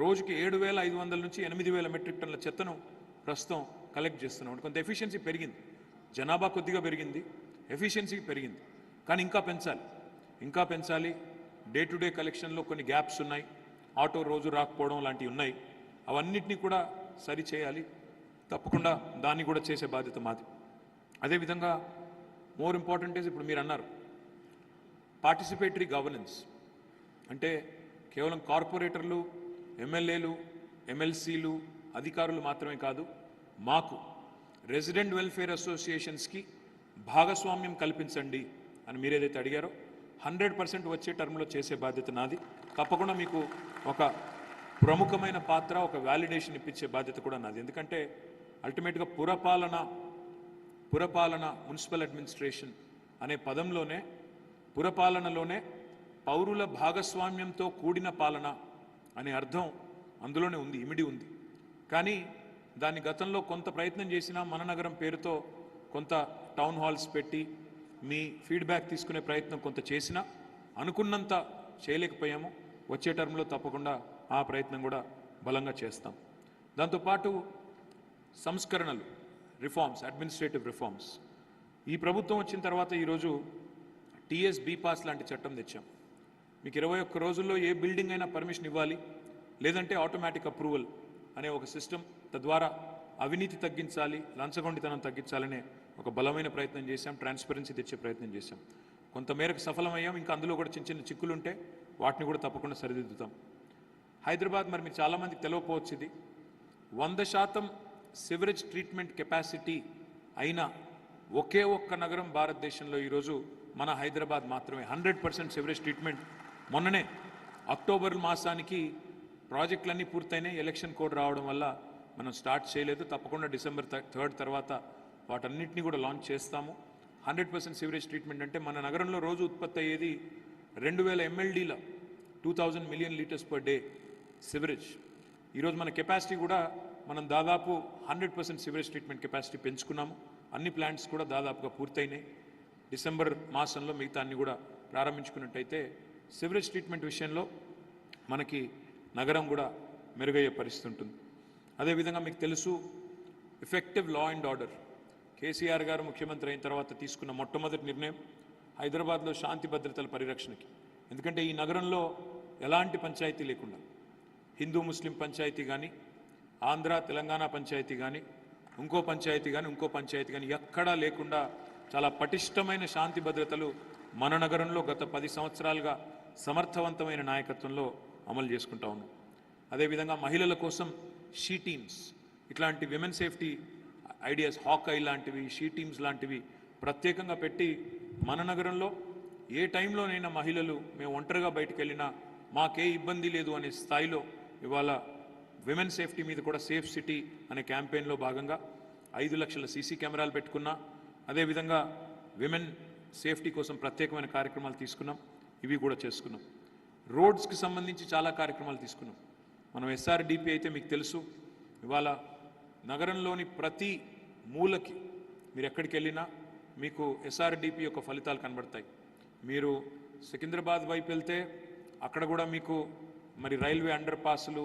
రోజుకి 7500 నుంచి 8000 మెట్రిక్ టన్నుల చెత్తను ప్రస్తుతం కలెక్ట్ చేస్తున్నాం. కొంత ఎఫిషియన్సీ పెరిగింది, జనాభా కొద్దిగా పెరిగింది, ఎఫిషియన్సీ పెరిగింది. కానీ ఇంకా పెంచాలి. డే టు డే కలెక్షన్లో కొన్ని గ్యాప్స్ ఉన్నాయి, ఆటో రోజు రాకపోవడం లాంటివి ఉన్నాయి. అవన్నిటినీ కూడా సరి చేయాలి. తప్పకుండా దాన్ని కూడా చేసే బాధ్యత మాది. అదేవిధంగా మోర్ ఇంపార్టెంట్ ఈజ్, ఇప్పుడు మీరు అన్నారు పార్టిసిపేటరీ గవర్నెన్స్ అంటే కేవలం కార్పొరేటర్లు, ఎమ్మెల్యేలు, ఎమ్మెల్సీలు, అధికారులు మాత్రమే కాదు, మాకు రెసిడెంట్ వెల్ఫేర్ అసోసియేషన్స్కి భాగస్వామ్యం కల్పించండి అని మీరేదైతే అడిగారో 100% వచ్చే టర్మ్లో చేసే బాధ్యత నాది. తప్పకుండా మీకు ఒక ప్రముఖమైన పాత్ర, ఒక వ్యాలిడేషన్ ఇప్పించే బాధ్యత కూడా నాది. ఎందుకంటే అల్టిమేట్గా పురపాలన మున్సిపల్ అడ్మినిస్ట్రేషన్ అనే పదంలోనే, పురపాలనలోనే పౌరుల భాగస్వామ్యంతో కూడిన పాలన అనే అర్థం అందులోనే ఉంది, ఇమిడి ఉంది. కానీ దాన్ని గతంలో కొంత ప్రయత్నం చేసినా, మన నగరం పేరుతో కొంత టౌన్ హాల్స్ పెట్టి మీ ఫీడ్బ్యాక్ తీసుకునే ప్రయత్నం కొంత చేసినా అనుకున్నంత చేయలేకపోయాము. వచ్చే టర్మ్లో తప్పకుండా ఆ ప్రయత్నం కూడా బలంగా చేస్తాం. దాంతోపాటు సంస్కరణలు, రిఫార్మ్స్, అడ్మినిస్ట్రేటివ్ రిఫార్మ్స్. ఈ ప్రభుత్వం వచ్చిన తర్వాత ఈరోజు టీఎస్ బీపాస్ లాంటి చట్టం తెచ్చాం. మీకు 21 రోజుల్లో ఏ బిల్డింగ్ అయినా పర్మిషన్ ఇవ్వాలి, లేదంటే ఆటోమేటిక్ అప్రూవల్ అనే ఒక సిస్టమ్. తద్వారా అవినీతి తగ్గించాలి, లంచగొండితనం తగ్గించాలనే ఒక బలమైన ప్రయత్నం చేశాం. ట్రాన్స్పరెన్సీ తెచ్చే ప్రయత్నం చేశాం. కొంతమేరకు సఫలమయ్యాం. ఇంకా అందులో కూడా చిన్న చిన్న చిక్కులు ఉంటే వాటిని కూడా తప్పకుండా సరిదిద్దుతాం. హైదరాబాద్, మరి మీరు చాలామందికి తెలియకపోవచ్చు, ఇది 100% సివరేజ్ ట్రీట్మెంట్ కెపాసిటీ అయిన ఒకే ఒక్క నగరం భారతదేశంలో ఈరోజు మన హైదరాబాద్ మాత్రమే. 100% సివరేజ్ ట్రీట్మెంట్. మొన్ననే అక్టోబర్ మాసానికి ప్రాజెక్టులన్నీ పూర్తయినాయి. ఎలక్షన్ కోడ్ రావడం వల్ల మనం స్టార్ట్ చేయలేదు. తప్పకుండా డిసెంబర్ 3 తర్వాత వాటన్నిటిని కూడా లాంచ్ చేస్తాము. 100% సివరేజ్ ట్రీట్మెంట్ అంటే మన నగరంలో రోజు ఉత్పత్తి అయ్యేది 2000 MLDల 2000 million litres per day sewerage. ఈరోజు మన కెపాసిటీ కూడా మనం దాదాపు 100% సివరేజ్ ట్రీట్మెంట్ కెపాసిటీ పెంచుకున్నాము. అన్ని ప్లాంట్స్ కూడా దాదాపుగా పూర్తయినాయి. డిసెంబర్ మాసంలో మిగతా అన్ని కూడా ప్రారంభించుకున్నట్టయితే సివరేజ్ ట్రీట్మెంట్ విషయంలో మనకి నగరం కూడా మెరుగయ్యే పరిస్థితి ఉంటుంది. అదేవిధంగా మీకు తెలుసు, effective law and order. KCR గారు ముఖ్యమంత్రి అయిన తర్వాత తీసుకున్న మొట్టమొదటి నిర్ణయం హైదరాబాద్లో శాంతి భద్రతల పరిరక్షణకి. ఎందుకంటే ఈ నగరంలో ఎలాంటి పంచాయతీ లేకుండా, హిందూ ముస్లిం పంచాయతీ కానీ, ఆంధ్ర తెలంగాణ పంచాయతీ కానీ, ఇంకో పంచాయతీ కానీ ఎక్కడా లేకుండా చాలా పటిష్టమైన శాంతి భద్రతలు మన నగరంలో గత 10 సంవత్సరాలుగా సమర్థవంతమైన నాయకత్వంలో అమలు చేసుకుంటా ఉన్నాం. అదేవిధంగా మహిళల కోసం షీ టీమ్స్, ఇట్లాంటి women safety ideas, hawk eye లాంటివి, షీ టీమ్స్ లాంటివి ప్రత్యేకంగా పెట్టి మన నగరంలో ఏ టైంలోనైనా మహిళలు మేము ఒంటరిగా బయటకు వెళ్ళినా మాకే ఇబ్బంది లేదు అనే స్థాయిలో ఇవాళ విమెన్ సేఫ్టీ మీద కూడా సేఫ్ సిటీ అనే క్యాంపెయిన్లో భాగంగా 5 లక్షల సీసీ కెమెరాలు పెట్టుకున్నాం. అదేవిధంగా విమెన్ సేఫ్టీ కోసం ప్రత్యేకమైన కార్యక్రమాలు తీసుకున్నాం. ఇవి కూడా చేసుకున్నాం. రోడ్స్కి సంబంధించి చాలా కార్యక్రమాలు తీసుకున్నాం. మనం SRDP అయితే మీకు తెలుసు, ఇవాళ నగరంలోని ప్రతి మూలకి మీరు ఎక్కడికి వెళ్ళినా మీకు SRDP యొక్క ఫలితాలు కనబడతాయి. మీరు సికింద్రాబాద్ వైపు వెళ్తే అక్కడ కూడా మీకు మరి రైల్వే అండర్ పాస్లు,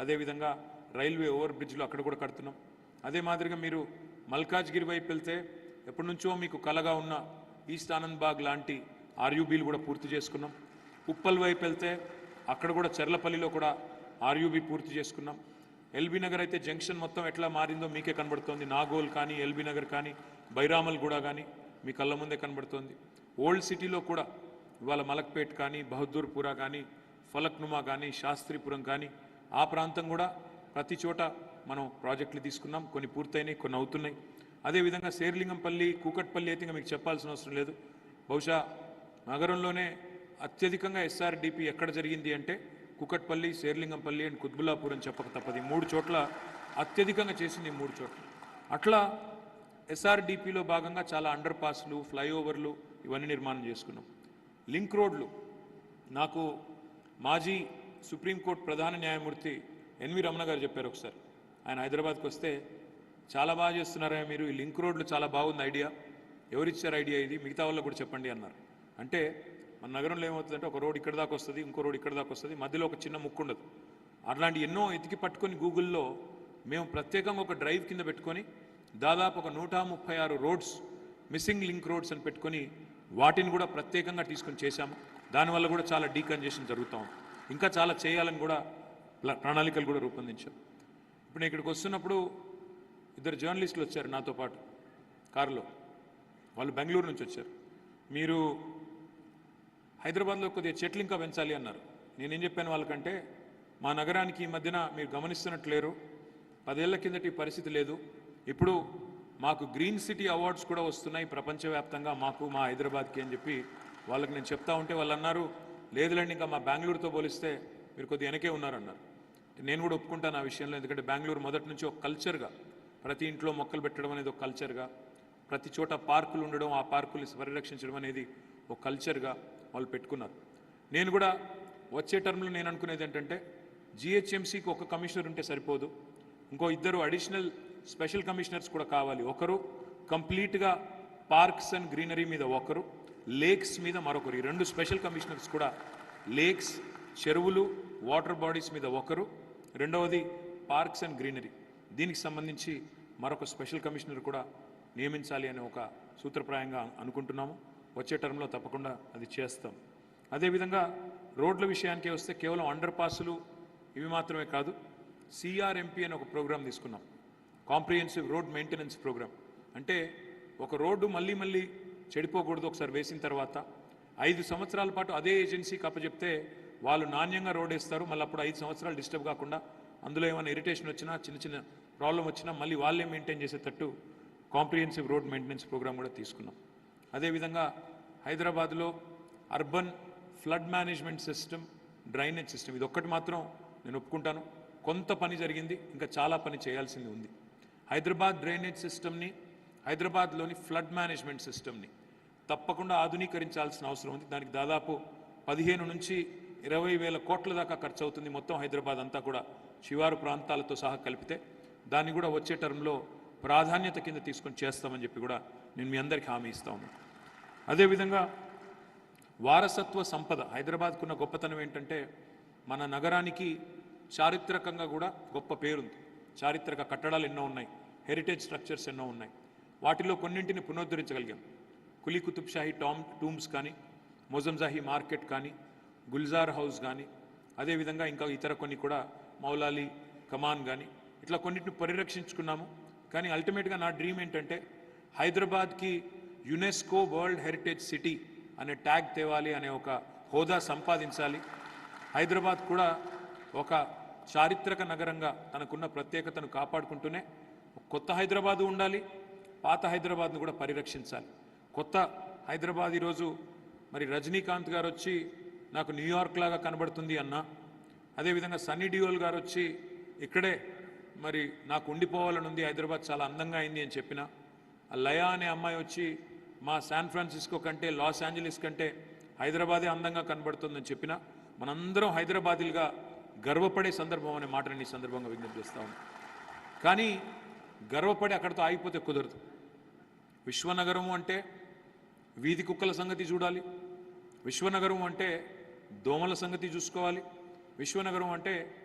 అదేవిధంగా రైల్వే ఓవర్ బ్రిడ్జ్లు అక్కడ కూడా కడుతున్నాం. అదే మాదిరిగా మీరు మల్కాజ్గిరి వైపు వెళ్తే ఎప్పటి నుంచో మీకు కలగా ఉన్న ఈస్ట్ ఆనంద్ బాగ్ లాంటి RUBలు కూడా పూర్తి చేసుకున్నాం. ఉప్పల్ వైపు వెళ్తే అక్కడ కూడా చెర్లపల్లిలో కూడా RUB పూర్తి చేసుకున్నాం. ఎల్బీ నగర్ అయితే జంక్షన్ మొత్తం ఎట్లా మారిందో మీకే కనబడుతోంది. నాగోల్ కానీ, ఎల్బీ నగర్ కానీ, బైరామల్ కూడా కానీ మీ కళ్ళ ముందే కనబడుతోంది. ఓల్డ్ సిటీలో కూడా ఇవాళ మలక్పేట్ కానీ, బహదూర్పురా కానీ, ఫలక్నుమా కానీ, శాస్త్రీపురం కానీ ఆ ప్రాంతం కూడా ప్రతి చోట మనం ప్రాజెక్టులు తీసుకున్నాం. కొన్ని పూర్తయినాయి, కొన్ని అవుతున్నాయి. అదేవిధంగా శేర్లింగంపల్లి, కూకట్పల్లి అయితే మీకు చెప్పాల్సిన అవసరం లేదు. బహుశా నగరంలోనే అత్యధికంగా SRDP ఎక్కడ జరిగింది అంటే కూకట్పల్లి, శేర్లింగంపల్లి అండ్ కుత్బుల్లాపూర్ అని చెప్పక తప్పది. 3 చోట్ల అత్యధికంగా చేసింది 3 చోట్ల. అట్లా SRDPలో భాగంగా చాలా అండర్ పాస్లు, ఫ్లైఓవర్లు ఇవన్నీ నిర్మాణం చేసుకున్నాం. లింక్ రోడ్లు, నాకు మాజీ సుప్రీంకోర్టు ప్రధాన న్యాయమూర్తి ఎన్వి రమణ గారు చెప్పారు ఒకసారి. ఆయన హైదరాబాద్కి వస్తే, చాలా బాగా చేస్తున్నారా మీరు, ఈ లింక్ రోడ్లు చాలా బాగుంది ఐడియా, ఎవరిచ్చారు ఐడియా ఇది, మిగతా వాళ్ళకు కూడా చెప్పండి అన్నారు. అంటే మన నగరంలో ఏమవుతుందంటే ఒక రోడ్ ఇక్కడ దాకా వస్తుంది, ఇంకో రోడ్ ఇక్కడ దాకా వస్తుంది, మధ్యలో ఒక చిన్న ముక్కు ఉండదు. అట్లాంటి ఎన్నో ఎతికి పట్టుకొని గూగుల్లో మేము ప్రత్యేకంగా ఒక డ్రైవ్ కింద పెట్టుకొని దాదాపు ఒక 136 రోడ్స్, మిస్సింగ్ లింక్ రోడ్స్ అని పెట్టుకొని వాటిని కూడా ప్రత్యేకంగా తీసుకొని చేశాము. దానివల్ల కూడా చాలా డీకంజెషన్ జరుగుతూ ఉంది. ఇంకా చాలా చేయాలని కూడా ప్రణాళికలు కూడా రూపొందించాం. ఇప్పుడు నేను ఇక్కడికి వస్తున్నప్పుడు 2 జర్నలిస్టులు వచ్చారు నాతో పాటు కారులో. వాళ్ళు బెంగళూరు నుంచి వచ్చారు. మీరు హైదరాబాద్లో కొద్దిగా చెట్లు ఇంకా పెంచాలి అన్నారు. నేనేం చెప్పాను వాళ్ళకంటే, మా నగరానికి ఈ మధ్యన మీరు గమనిస్తున్నట్లేరు, 10 ఏళ్ల కిందటి పరిస్థితి లేదు. ఇప్పుడు మాకు గ్రీన్ సిటీ అవార్డ్స్ కూడా వస్తున్నాయి ప్రపంచవ్యాప్తంగా మాకు, మా హైదరాబాద్కి అని చెప్పి వాళ్ళకి నేను చెప్తా ఉంటే వాళ్ళు అన్నారు, లేదులేండి ఇంకా మా బెంగళూరుతో పోలిస్తే మీరు కొద్దిగా వెనకే ఉన్నారన్నారు. నేను కూడా ఒప్పుకుంటాను ఆ విషయంలో, ఎందుకంటే బెంగళూరు మొదటి నుంచి ఒక కల్చర్గా, ప్రతి ఇంట్లో మొక్కలు పెట్టడం అనేది ఒక కల్చర్గా, ప్రతి చోట పార్కులు ఉండడం, ఆ పార్కులు పరిరక్షించడం అనేది ఒక కల్చర్గా వాళ్ళు పెట్టుకున్నారు. నేను కూడా వచ్చే టర్మ్లో నేను అనుకునేది ఏంటంటే, జిహెచ్ఎంసీకి ఒక కమిషనర్ ఉంటే సరిపోదు, ఇంకో 2 అడిషనల్ స్పెషల్ కమిషనర్స్ కూడా కావాలి. ఒకరు కంప్లీట్గా పార్క్స్ అండ్ గ్రీనరీ మీద, ఒకరు లేక్స్ మీద మరొకరు. ఈ 2 స్పెషల్ కమిషనర్స్ కూడా లేక్స్, చెరువులు, వాటర్ బాడీస్ మీద ఒకరు, రెండవది పార్క్స్ అండ్ గ్రీనరీ, దీనికి సంబంధించి మరొక స్పెషల్ కమిషనర్ కూడా నియమించాలి అనే ఒక సూత్రప్రాయంగా అనుకుంటున్నాము. వచ్చే టర్మ్లో తప్పకుండా అది చేస్తాం. అదేవిధంగా రోడ్ల విషయానికి వస్తే కేవలం అండర్ పాసులు ఇవి మాత్రమే కాదు, సిఆర్ఎంపీ అనే ఒక ప్రోగ్రాం తీసుకున్నాం, కాంప్రిహెన్సివ్ రోడ్ మెయింటెనెన్స్ ప్రోగ్రామ్. అంటే ఒక రోడ్డు మళ్ళీ మళ్ళీ చెడిపోకూడదు, ఒకసారి వేసిన తర్వాత 5 సంవత్సరాల పాటు అదే ఏజెన్సీకి అప్పచెప్తే వాళ్ళు నాణ్యంగా రోడ్ వేస్తారు, మళ్ళీ అప్పుడు 5 సంవత్సరాలు డిస్టర్బ్ కాకుండా, అందులో ఏమైనా ఇరిటేషన్ వచ్చినా, చిన్న చిన్న ప్రాబ్లం వచ్చినా మళ్ళీ వాళ్ళే మెయింటైన్ చేసేటట్టు కాంప్రిహెన్సివ్ రోడ్ మెయింటెనెన్స్ ప్రోగ్రామ్ కూడా తీసుకున్నాం. అదేవిధంగా హైదరాబాద్లో urban flood management system, drainage system, ఇది ఒక్కటి మాత్రం నేను ఒప్పుకుంటాను, కొంత పని జరిగింది, ఇంకా చాలా పని చేయాల్సింది ఉంది. హైదరాబాద్ డ్రైనేజ్ సిస్టమ్ని, హైదరాబాద్లోని ఫ్లడ్ మేనేజ్మెంట్ సిస్టమ్ని తప్పకుండా ఆధునీకరించాల్సిన అవసరం ఉంది. దానికి దాదాపు 15 నుంచి 20 వేల కోట్ల దాకా ఖర్చు అవుతుంది, మొత్తం హైదరాబాద్ అంతా కూడా శివారు ప్రాంతాలతో సహా కలిపితే. దాన్ని కూడా వచ్చే టర్మ్లో ప్రాధాన్యత కింద తీసుకొని చేస్తామని చెప్పి కూడా నేను మీ అందరికీ హామీ ఇస్తా ఉన్నాను. అదేవిధంగా వారసత్వ సంపద, హైదరాబాద్కున్న గొప్పతనం ఏంటంటే, మన నగరానికి చారిత్రకంగా కూడా గొప్ప పేరుంది. చారిత్రక కట్టడాలు ఎన్నో ఉన్నాయి, హెరిటేజ్ స్ట్రక్చర్స్ ఎన్నో ఉన్నాయి. వాటిలో కొన్నింటిని పునరుద్ధరించగలిగాం. కులీ కుతుబ్ షాహీ టూమ్స్ కానీ, మొజంజాహీ మార్కెట్ కానీ, గుల్జార్ హౌస్ కానీ, అదేవిధంగా ఇంకా ఇతర కొన్ని కూడా, మౌలాలి కమాన్ కానీ, ఇట్లా కొన్నిటిని పరిరక్షించుకున్నాము. కానీ అల్టిమేట్గా నా డ్రీమ్ ఏంటంటే, హైదరాబాద్కి యునెస్కో వరల్డ్ హెరిటేజ్ సిటీ అనే ట్యాగ్ తేవాలి, అనే ఒక హోదా సంపాదించాలి. హైదరాబాద్ కూడా ఒక చారిత్రక నగరంగా తనకున్న ప్రత్యేకతను కాపాడుకుంటూనే కొత్త హైదరాబాదు ఉండాలి, పాత హైదరాబాద్ను కూడా పరిరక్షించాలి. కొత్త హైదరాబాద్ ఈరోజు మరి రజనీకాంత్ గారు వచ్చి నాకు న్యూయార్క్ లాగా కనబడుతుంది అన్నా, అదేవిధంగా సన్నీ డియోల్ గారు వచ్చి ఇక్కడే మరి నాకు ఉండిపోవాలని ఉంది, హైదరాబాద్ చాలా అందంగా అయింది అని చెప్పిన, లయా అనే అమ్మాయి వచ్చి మా శాన్ ఫ్రాన్సిస్కో కంటే, లాస్ ఏంజలీస్ కంటే హైదరాబాదే అందంగా కనబడుతుందని చెప్పిన, మనందరం హైదరాబాదీలుగా గర్వపడే సందర్భం అనే మాటని ఈ సందర్భంగా విజ్ఞప్తి చేస్తా ఉన్నాం. కానీ గర్వపడి అక్కడితో ఆగిపోతే కుదరదు. విశ్వనగరం అంటే వీధి కుక్కల సంగతి చూడాలి, విశ్వనగరం అంటే దోమల సంగతి చూసుకోవాలి, విశ్వనగరం అంటే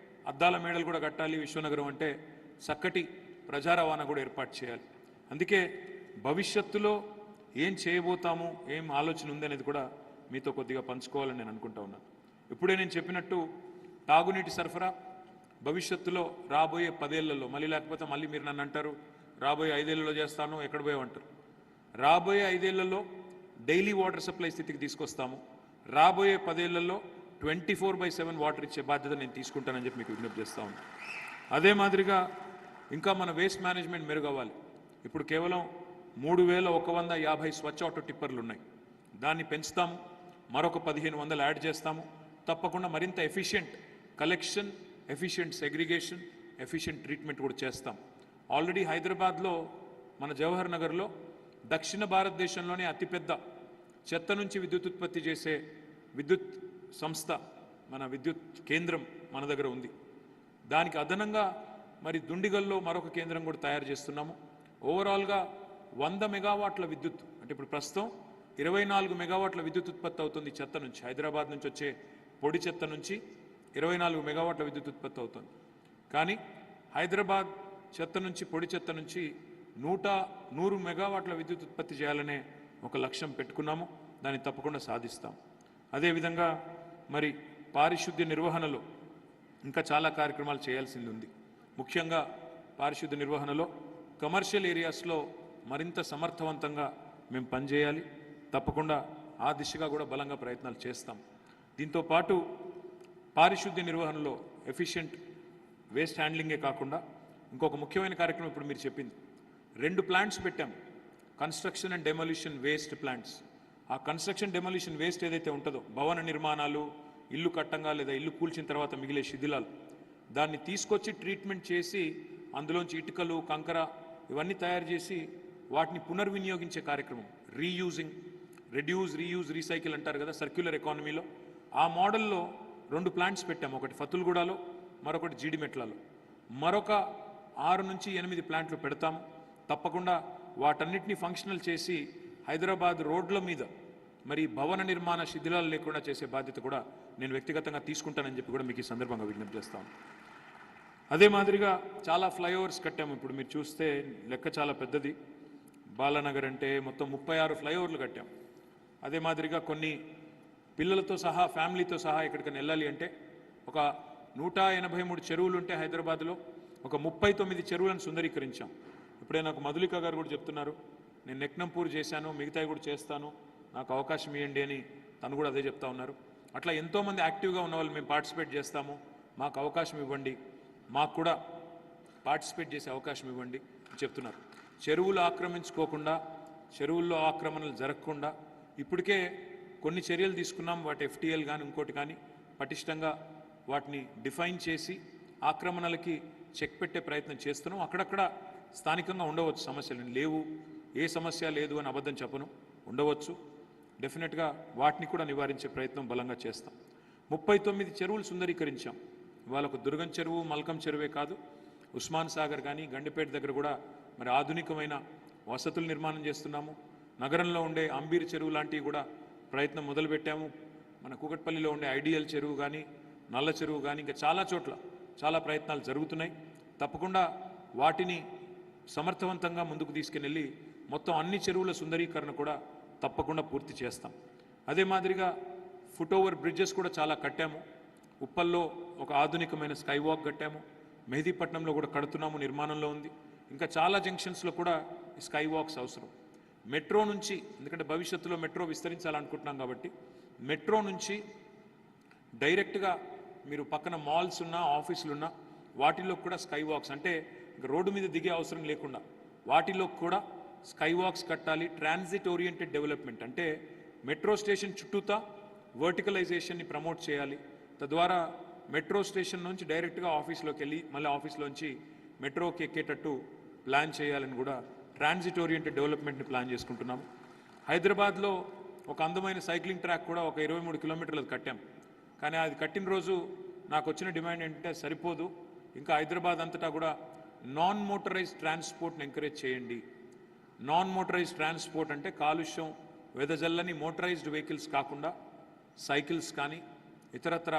అద్దాల మేడలు కూడా కట్టాలి, విశ్వనగరం అంటే చక్కటి ప్రజా రవాణా కూడా ఏర్పాటు చేయాలి. అందుకే భవిష్యత్తులో ఏం చేయబోతాము, ఏం ఆలోచన ఉంది అనేది కూడా మీతో కొద్దిగా పంచుకోవాలని నేను అనుకుంటా ఉన్నాను. ఇప్పుడే నేను చెప్పినట్టు తాగునీటి సరఫరా భవిష్యత్తులో రాబోయే 10 ఏళ్లలో, మళ్ళీ లేకపోతే మళ్ళీ మీరు నన్ను అంటారు రాబోయే 5 ఏళ్లలో చేస్తాను, ఎక్కడ పోయామంటారు. రాబోయే 5 ఏళ్లలో డైలీ వాటర్ సప్లై స్థితికి తీసుకొస్తాము. రాబోయే 10 ఏళ్లలో 24/7 వాటర్ ఇచ్చే బాధ్యత నేను తీసుకుంటానని చెప్పి మీకు విజ్ఞప్తి చేస్తా ఉన్నాను. అదే మాదిరిగా ఇంకా మన వేస్ట్ మేనేజ్మెంట్ మెరుగవ్వాలి. ఇప్పుడు కేవలం 3150 స్వచ్ఛ ఆటో టిప్పర్లు ఉన్నాయి, దాన్ని పెంచుతాము, మరొక 1500 యాడ్ చేస్తాము. తప్పకుండా మరింత efficient collection, efficient segregation, efficient treatment కూడా చేస్తాం. ఆల్రెడీ హైదరాబాద్లో మన జవహర్ నగర్లో దక్షిణ భారతదేశంలోనే అతిపెద్ద చెత్త నుంచి విద్యుత్ ఉత్పత్తి చేసే విద్యుత్ సంస్థ, మన విద్యుత్ కేంద్రం మన దగ్గర ఉంది. దానికి అదనంగా మరి దుండిగల్లో మరొక కేంద్రం కూడా తయారు చేస్తున్నాము. ఓవరాల్గా 100 మెగావాట్ల విద్యుత్, అంటే ఇప్పుడు ప్రస్తుతం 24 మెగావాట్ల విద్యుత్ ఉత్పత్తి అవుతుంది చెత్త నుంచి. హైదరాబాద్ నుంచి వచ్చే పొడి చెత్త నుంచి 24 మెగావాట్ల విద్యుత్ ఉత్పత్తి అవుతుంది. కానీ హైదరాబాద్ చెత్త నుంచి, పొడి చెత్త నుంచి 100 మెగావాట్ల విద్యుత్ ఉత్పత్తి చేయాలనే ఒక లక్ష్యం పెట్టుకున్నాము. దాన్ని తప్పకుండా సాధిస్తాం. అదేవిధంగా మరి పారిశుద్ధ్య నిర్వహణలో ఇంకా చాలా కార్యక్రమాలు చేయాల్సింది ఉంది. ముఖ్యంగా పారిశుద్ధ్య నిర్వహణలో కమర్షియల్ ఏరియాస్లో మరింత సమర్థవంతంగా మేము పనిచేయాలి. తప్పకుండా ఆ దిశగా కూడా బలంగా ప్రయత్నాలు చేస్తాం. దీంతోపాటు పారిశుద్ధ్య నిర్వహణలో ఎఫిషియెంట్ వేస్ట్ హ్యాండ్లింగే కాకుండా ఇంకొక ముఖ్యమైన కార్యక్రమం ఇప్పుడు మీరు చెప్పింది, 2 ప్లాంట్స్ పెట్టాం, construction and demolition waste plants. ఆ కన్స్ట్రక్షన్ డెమోలిషన్ వేస్ట్ ఏదైతే ఉంటుందో, భవన నిర్మాణాలు, ఇల్లు కట్టంగా లేదా ఇల్లు కూల్చిన తర్వాత మిగిలే శిథిలాలు, దాన్ని తీసుకొచ్చి ట్రీట్మెంట్ చేసి అందులోంచి ఇటుకలు, కంకర ఇవన్నీ తయారు చేసి వాటిని పునర్వినియోగించే కార్యక్రమం, రీయూజింగ్, రెడ్యూస్, రీయూజ్, రీసైకిల్ అంటారు కదా సర్క్యులర్ ఎకానమీలో. ఆ మోడల్లో 2 ప్లాంట్స్ పెట్టాము, ఒకటి ఫతుల్గూడలో, మరొకటి జీడిమెట్లలో. మరొక 6 నుంచి 8 ప్లాంట్లు పెడతాము. తప్పకుండా వాటన్నిటిని ఫంక్షనల్ చేసి హైదరాబాద్ రోడ్ల మీద మరి భవన నిర్మాణ శిథిలాలు లేకుండా చేసే బాధ్యత కూడా నేను వ్యక్తిగతంగా తీసుకుంటానని చెప్పి కూడా మీకు ఈ సందర్భంగా విజ్ఞప్తి చేస్తాను. అదే మాదిరిగా చాలా ఫ్లైఓవర్స్ కట్టాము. ఇప్పుడు మీరు చూస్తే లెక్క చాలా పెద్దది. బాలానగర్ అంటే మొత్తం 36 ఫ్లైఓవర్లు కట్టాం. అదే మాదిరిగా కొన్ని పిల్లలతో సహా, ఫ్యామిలీతో సహా ఎక్కడికైనా వెళ్ళాలి అంటే ఒక 183 చెరువులు ఉంటే హైదరాబాద్లో ఒక 39 చెరువులను సుందరీకరించాం. ఇప్పుడే నాకు మధులిక గారు కూడా చెప్తున్నారు, నేను నెక్నంపూర్ చేశాను, మిగతాయి కూడా చేస్తాను, నాకు అవకాశం ఇవ్వండి అని తను కూడా అదే చెప్తా ఉన్నారు. అట్లా ఎంతోమంది యాక్టివ్గా ఉన్న వాళ్ళు మేము పార్టిసిపేట్ చేస్తాము, మాకు అవకాశం ఇవ్వండి, మాకు కూడా పార్టిసిపేట్ చేసే అవకాశం ఇవ్వండి అని చెప్తున్నారు. చెరువులు ఆక్రమించుకోకుండా, చెరువుల్లో ఆక్రమణలు జరగకుండా ఇప్పటికే కొన్ని చర్యలు తీసుకున్నాం. వాటి FTL కానీ ఇంకోటి కానీ పటిష్టంగా వాటిని డిఫైన్ చేసి ఆక్రమణలకి చెక్ పెట్టే ప్రయత్నం చేస్తున్నాం. అక్కడక్కడ స్థానికంగా ఉండవచ్చు సమస్యలు, లేవు, ఏ సమస్య లేదు అని అబద్ధం చెప్పను, ఉండవచ్చు. డెఫినెట్గా వాటిని కూడా నివారించే ప్రయత్నం బలంగా చేస్తాం. 39 చెరువులు సుందరీకరించాం. ఇవాళ ఒక దుర్గం చెరువు, మల్కం చెరువే కాదు, ఉస్మాన్ సాగర్ కానీ గండిపేట దగ్గర కూడా మరి ఆధునికమైన వసతులు నిర్మాణం చేస్తున్నాము. నగరంలో ఉండే అంబీర్ చెరువు లాంటివి కూడా ప్రయత్నం మొదలుపెట్టాము. మన కూకట్పల్లిలో ఉండే ఐడియల్ చెరువు కానీ, నల్ల చెరువు కానీ, ఇంకా చాలా చోట్ల చాలా ప్రయత్నాలు జరుగుతున్నాయి. తప్పకుండా వాటిని సమర్థవంతంగా ముందుకు తీసుకెళ్ళి మొత్తం అన్ని చెరువుల సుందరీకరణ కూడా తప్పకుండా పూర్తి చేస్తాం. అదే మాదిరిగా ఫుట్ ఓవర్ బ్రిడ్జెస్ కూడా చాలా కట్టాము. ఉప్పల్లో ఒక ఆధునికమైన స్కై వాక్ కట్టాము. మెహదీపట్నంలో కూడా కడుతున్నాము, నిర్మాణంలో ఉంది. ఇంకా చాలా జంక్షన్స్లో కూడా స్కై వాక్స్ అవసరం. మెట్రో నుంచి, ఎందుకంటే భవిష్యత్తులో మెట్రో విస్తరించాలనుకుంటున్నాం కాబట్టి మెట్రో నుంచి డైరెక్ట్గా మీరు పక్కన మాల్స్ ఉన్నా, ఆఫీసులు ఉన్నా వాటిల్లో కూడా స్కై వాక్స్, అంటే రోడ్డు మీద దిగే అవసరం లేకుండా వాటిల్లో కూడా స్కై వాక్స్ కట్టాలి. ట్రాన్సిట్ ఓరియంటెడ్ డెవలప్మెంట్ అంటే మెట్రో స్టేషన్ చుట్టూతా వర్టికలైజేషన్ని ప్రమోట్ చేయాలి. తద్వారా మెట్రో స్టేషన్ నుంచి డైరెక్ట్గా ఆఫీస్లోకి వెళ్ళి మళ్ళీ ఆఫీస్లోంచి మెట్రోకి ఎక్కేటట్టు ప్లాన్ చేయాలని కూడా ట్రాన్సిట్ ఓరియంటెడ్ డెవలప్మెంట్ని ప్లాన్ చేసుకుంటున్నాము. హైదరాబాద్లో ఒక అందమైన సైక్లింగ్ ట్రాక్ కూడా ఒక 23 కిలోమీటర్లు కట్టాం. కానీ అది కట్టిన రోజు నాకు వచ్చిన డిమాండ్ ఏంటంటే సరిపోదు, ఇంకా హైదరాబాద్ అంతటా కూడా నాన్ మోటరైజ్డ్ ట్రాన్స్పోర్ట్ని ఎంకరేజ్ చేయండి. నాన్ మోటరైజ్డ్ ట్రాన్స్పోర్ట్ అంటే కాలుష్యం వెదజల్లని మోటరైజ్డ్ వెహికల్స్ కాకుండా సైకిల్స్ కానీ ఇతరత్ర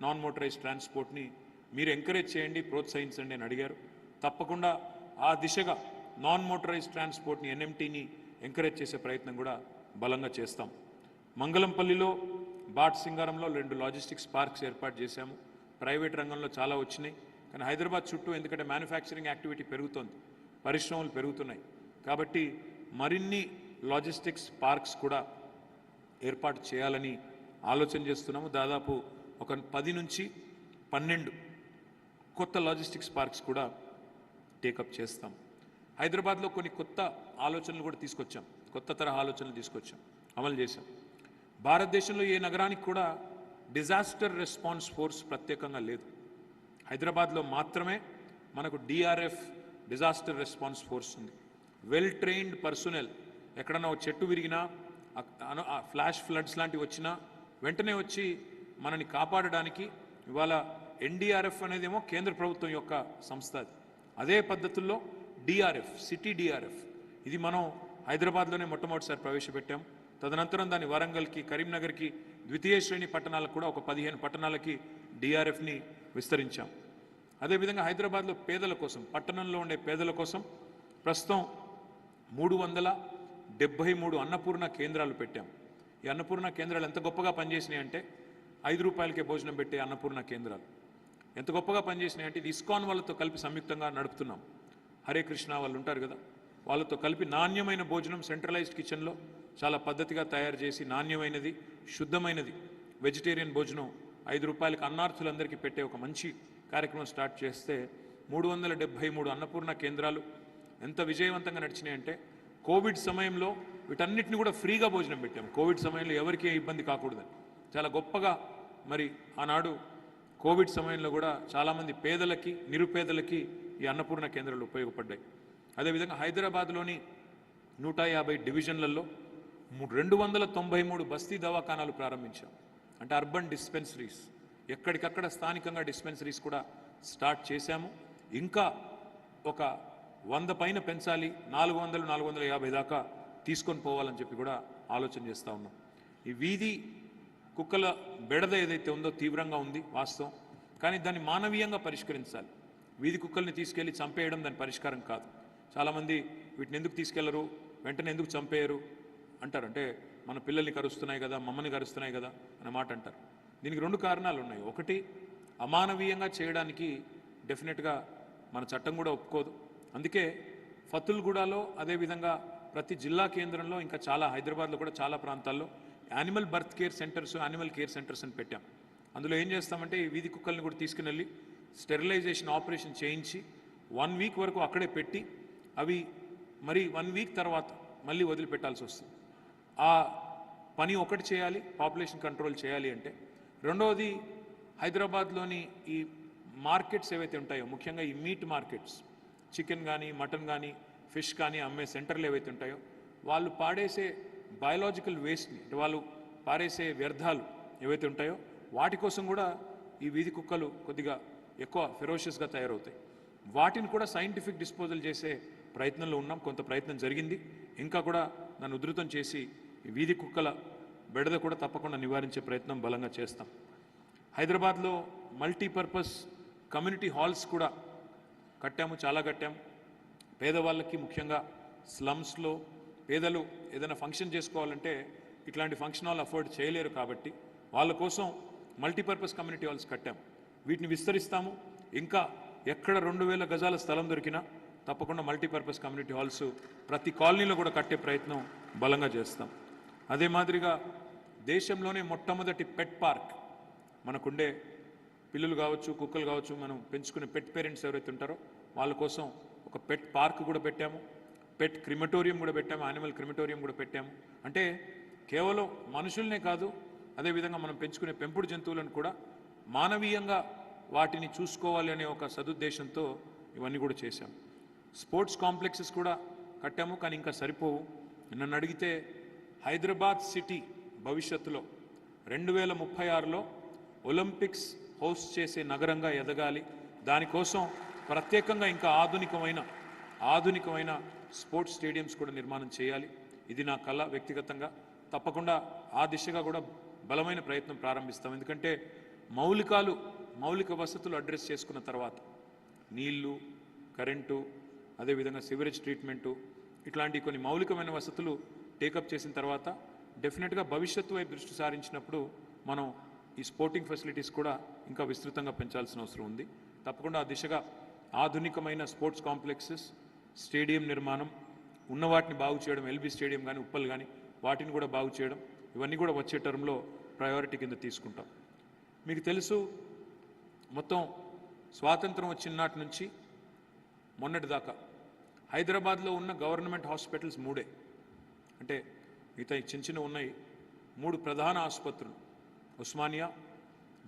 నాన్ మోటరైజ్డ్ ట్రాన్స్పోర్ట్ని మీరు ఎంకరేజ్ చేయండి, ప్రోత్సహించండి అని అడిగారు. తప్పకుండా ఆ దిశగా నాన్ మోటరైజ్డ్ ట్రాన్స్పోర్ట్ని, NMTని ఎంకరేజ్ చేసే ప్రయత్నం కూడా బలంగా చేస్తాం. మంగళంపల్లిలో, బాట్ సింగారంలో 2 లాజిస్టిక్స్ పార్క్స్ ఏర్పాటు చేశాము. ప్రైవేట్ రంగంలో చాలా వచ్చినాయి, కానీ హైదరాబాద్ చుట్టూ ఎందుకంటే మ్యానుఫ్యాక్చరింగ్ యాక్టివిటీ పెరుగుతోంది, పరిశ్రమలు పెరుగుతున్నాయి కాబట్టి మరిన్ని లాజిస్టిక్స్ పార్క్స్ కూడా ఏర్పాటు చేయాలని ఆలోచన చేస్తున్నాము. దాదాపు ఒక 10 నుంచి 12 కొత్త లాజిస్టిక్స్ పార్క్స్ కూడా టేకప్ చేస్తాం. హైదరాబాద్లో కొన్ని కొత్త ఆలోచనలు కూడా తీసుకొచ్చాం, కొత్త తరహా ఆలోచనలు తీసుకొచ్చాం, అమలు చేశాం. భారతదేశంలో ఏ నగరానికి కూడా డిజాస్టర్ రెస్పాన్స్ ఫోర్స్ ప్రత్యేకంగా లేదు. హైదరాబాద్లో మాత్రమే మనకు DRF డిజాస్టర్ రెస్పాన్స్ ఫోర్స్ ఉంది. వెల్ ట్రైన్డ్ పర్సనల్, ఎక్కడన్నా ఒక చెట్టు విరిగినా, ఫ్లాష్ ఫ్లడ్స్ లాంటివి వచ్చినా వెంటనే వచ్చి మనని కాపాడడానికి ఇవాళ NDRF అనేదేమో కేంద్ర ప్రభుత్వం యొక్క సంస్థ. అదే పద్ధతుల్లో DRF, సిటీ DRF, ఇది మనం హైదరాబాద్లోనే మొట్టమొదటిసారి ప్రవేశపెట్టాం. తదనంతరం దాన్ని వరంగల్కి, కరీంనగర్కి, ద్వితీయ శ్రేణి పట్టణాలకు కూడా ఒక 15 పట్టణాలకి DRFని విస్తరించాం. అదేవిధంగా హైదరాబాద్లో పేదల కోసం, పట్టణంలో ఉండే పేదల కోసం ప్రస్తుతం 373 అన్నపూర్ణ కేంద్రాలు పెట్టాం. ఈ అన్నపూర్ణ కేంద్రాలు ఎంత గొప్పగా పనిచేసినాయి అంటే 5 రూపాయలకే భోజనం పెట్టే అన్నపూర్ణ కేంద్రాలు ఎంత గొప్పగా పనిచేసినాయి అంటే ఇది ఇస్కాన్ వాళ్ళతో కలిపి సంయుక్తంగా నడుపుతున్నాం. హరే కృష్ణ వాళ్ళు ఉంటారు కదా, వాళ్ళతో కలిపి నాణ్యమైన భోజనం సెంట్రలైజ్డ్ కిచెన్లో చాలా పద్ధతిగా తయారు చేసి నాణ్యమైనది శుద్ధమైనది వెజిటేరియన్ భోజనం 5 రూపాయలకు అన్నార్థులందరికీ పెట్టే ఒక మంచి కార్యక్రమం స్టార్ట్ చేస్తే 373 అన్నపూర్ణ కేంద్రాలు ఎంత విజయవంతంగా నడిచినాయంటే కోవిడ్ సమయంలో వీటన్నిటిని కూడా ఫ్రీగా భోజనం పెట్టాము. కోవిడ్ సమయంలో ఎవరికీ ఇబ్బంది కాకూడదని చాలా గొప్పగా మరి ఆనాడు కోవిడ్ సమయంలో కూడా చాలామంది పేదలకి నిరుపేదలకి ఈ అన్నపూర్ణ కేంద్రాలు ఉపయోగపడ్డాయి. అదేవిధంగా హైదరాబాద్లోని 150 డివిజన్లలో 293 బస్తీ దవాఖానాలు ప్రారంభించాం. అంటే అర్బన్ డిస్పెన్సరీస్, ఎక్కడికక్కడ స్థానికంగా డిస్పెన్సరీస్ కూడా స్టార్ట్ చేశాము. ఇంకా ఒక 100 పైన పెంచాలి, 400, 450 దాకా తీసుకొని పోవాలని చెప్పి కూడా ఆలోచన చేస్తూ ఉన్నాం. ఈ వీధి కుక్కల బెడద ఏదైతే ఉందో తీవ్రంగా ఉంది వాస్తవం, కానీ దాన్ని మానవీయంగా పరిష్కరించాలి. వీధి కుక్కల్ని తీసుకెళ్ళి చంపేయడం దాని పరిష్కారం కాదు. చాలామంది వీటిని ఎందుకు తీసుకెళ్లరు, వెంటనే ఎందుకు చంపేయరు అంటారు. అంటే మన పిల్లల్ని కరుస్తున్నాయి కదా, మమ్మల్ని కరుస్తున్నాయి కదా అనే మాట అంటారు. దీనికి 2 కారణాలు ఉన్నాయి. ఒకటి, అమానవీయంగా చేయడానికి డెఫినెట్గా మన చట్టం కూడా ఒప్పుకోదు. అందుకే ఫతుల్గూడలో, అదేవిధంగా ప్రతి జిల్లా కేంద్రంలో, ఇంకా చాలా హైదరాబాద్లో కూడా చాలా ప్రాంతాల్లో animal birth care centres, animal care centres అని పెట్టాం. అందులో ఏం చేస్తామంటే ఈ వీధి కుక్కల్ని కూడా తీసుకుని వెళ్ళి స్టెరిలైజేషన్ ఆపరేషన్ చేయించి 1 వీక్ వరకు అక్కడే పెట్టి అవి మరి 1 వీక్ తర్వాత మళ్ళీ వదిలిపెట్టాల్సి వస్తుంది. ఆ పని ఒకటి చేయాలి పాపులేషన్ కంట్రోల్ చేయాలి అంటే. రెండవది, హైదరాబాద్లోని ఈ మార్కెట్స్ ఏవైతే ఉంటాయో, ముఖ్యంగా ఈ మీట్ మార్కెట్స్, చికెన్ కానీ మటన్ కానీ ఫిష్ కానీ అమ్మే సెంటర్లు ఏవైతే ఉంటాయో, వాళ్ళు పాడేసే బయాలజికల్ వేస్ట్ని, అంటే వాళ్ళు పారేసే వ్యర్థాలు ఏవైతే ఉంటాయో వాటి కోసం కూడా ఈ వీధి కుక్కలు కొద్దిగా ఎక్కువ ఫెరోషియస్గా తయారవుతాయి. వాటిని కూడా సైంటిఫిక్ డిస్పోజల్ చేసే ప్రయత్నంలో ఉన్నాం. కొంత ప్రయత్నం జరిగింది, ఇంకా కూడా దాన్ని ఉధృతం చేసి ఈ వీధి కుక్కల బెడద కూడా తప్పకుండా నివారించే ప్రయత్నం బలంగా చేస్తాం. హైదరాబాద్లో మల్టీపర్పస్ కమ్యూనిటీ హాల్స్ కూడా కట్టాము, చాలా కట్టాము. పేదవాళ్ళకి, ముఖ్యంగా స్లమ్స్లో పేదలు ఏదైనా ఫంక్షన్ చేసుకోవాలంటే ఇట్లాంటి ఫంక్షన్ హాల్ అఫోర్డ్ చేయలేరు కాబట్టి వాళ్ళ కోసం మల్టీపర్పస్ కమ్యూనిటీ హాల్స్ కట్టాము. వీటిని విస్తరిస్తాము. ఇంకా ఎక్కడ 2000 గజాల స్థలం దొరికినా తప్పకుండా మల్టీపర్పస్ కమ్యూనిటీ హాల్స్ ప్రతి కాలనీలో కూడా కట్టే ప్రయత్నం బలంగా చేస్తాం. అదే మాదిరిగా దేశంలోనే మొట్టమొదటి పెట్ పార్క్, మనకుండే పిల్లులు కావచ్చు, కుక్కలు కావచ్చు, మనం పెంచుకునే పెట్ పేరెంట్స్ ఎవరైతే ఉంటారో వాళ్ళ కోసం ఒక పెట్ పార్క్ కూడా పెట్టాము. పెట్ క్రిమటోరియం కూడా పెట్టాము, యానిమల్ క్రిమటోరియం కూడా పెట్టాము. అంటే కేవలం మనుషుల్నే కాదు, అదేవిధంగా మనం పెంచుకునే పెంపుడు జంతువులను కూడా మానవీయంగా వాటిని చూసుకోవాలి అనే ఒక సదుద్దేశంతో ఇవన్నీ కూడా చేశాం. స్పోర్ట్స్ కాంప్లెక్సెస్ కూడా కట్టాము, కానీ ఇంకా సరిపోవు. నన్ను అడిగితే హైదరాబాద్ సిటీ భవిష్యత్తులో 2036లో ఒలింపిక్స్ హోస్ట్ చేసే నగరంగా ఎదగాలి. దానికోసం ప్రత్యేకంగా ఇంకా ఆధునికమైన స్పోర్ట్స్ స్టేడియంస్ కూడా నిర్మాణం చేయాలి. ఇది నా కళ వ్యక్తిగతంగా. తప్పకుండా ఆ దిశగా కూడా బలమైన ప్రయత్నం ప్రారంభిస్తాం. ఎందుకంటే మౌలిక వసతులు అడ్రస్ చేసుకున్న తర్వాత, నీళ్లు, కరెంటు, అదేవిధంగా సివరేజ్ ట్రీట్మెంటు, ఇట్లాంటి కొన్ని మౌలికమైన వసతులు టేకప్ చేసిన తర్వాత డెఫినెట్గా భవిష్యత్తు వైపు దృష్టి సారించినప్పుడు మనం ఈ స్పోర్టింగ్ ఫెసిలిటీస్ కూడా ఇంకా విస్తృతంగా పెంచాల్సిన అవసరం ఉంది. తప్పకుండా ఆ దిశగా ఆధునికమైన స్పోర్ట్స్ కాంప్లెక్సెస్, స్టేడియం నిర్మాణం, ఉన్న వాటిని బాగు చేయడం, ఎల్బీ స్టేడియం కానీ ఉప్పల్ కానీ వాటిని కూడా బాగు చేయడం, ఇవన్నీ కూడా వచ్చే టర్మ్లో ప్రయారిటీ కింద తీసుకుంటాం. మీకు తెలుసు, మొత్తం స్వాతంత్రం వచ్చిన నాటి నుంచి మొన్నటి దాకా హైదరాబాద్లో ఉన్న గవర్నమెంట్ హాస్పిటల్స్ 3, అంటే మిగతా చిన్న ఉన్నాయి 3 ప్రధాన ఆసుపత్రులు, Osmania,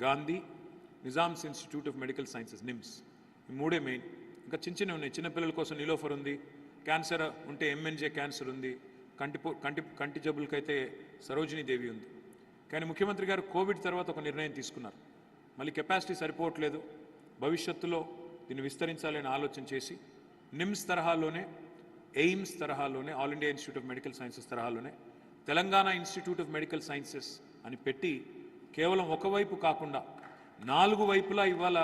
Gandhi, Nizam's institute of medical sciences, NIMS. ఈ 3 మెయిన్. ఇంకా చిన్న ఉన్నాయి. చిన్నపిల్లల కోసం నిలోఫర్ ఉంది, క్యాన్సర్ ఉంటే ఎంఎన్జే క్యాన్సర్ ఉంది, కంటి జబ్బులకైతే సరోజినీ దేవి ఉంది. కానీ ముఖ్యమంత్రి గారు కోవిడ్ తర్వాత ఒక నిర్ణయం తీసుకున్నారు. మళ్ళీ కెపాసిటీ సరిపోవట్లేదు, భవిష్యత్తులో దీన్ని విస్తరించాలని ఆలోచన చేసి నిమ్స్ తరహాలోనే, ఎయిమ్స్ తరహాలోనే, all India institute of medical sciences తరహాలోనే Telangana institute of medical sciences అని పెట్టి కేవలం ఒకవైపు కాకుండా 4 వైపులా ఇవాళ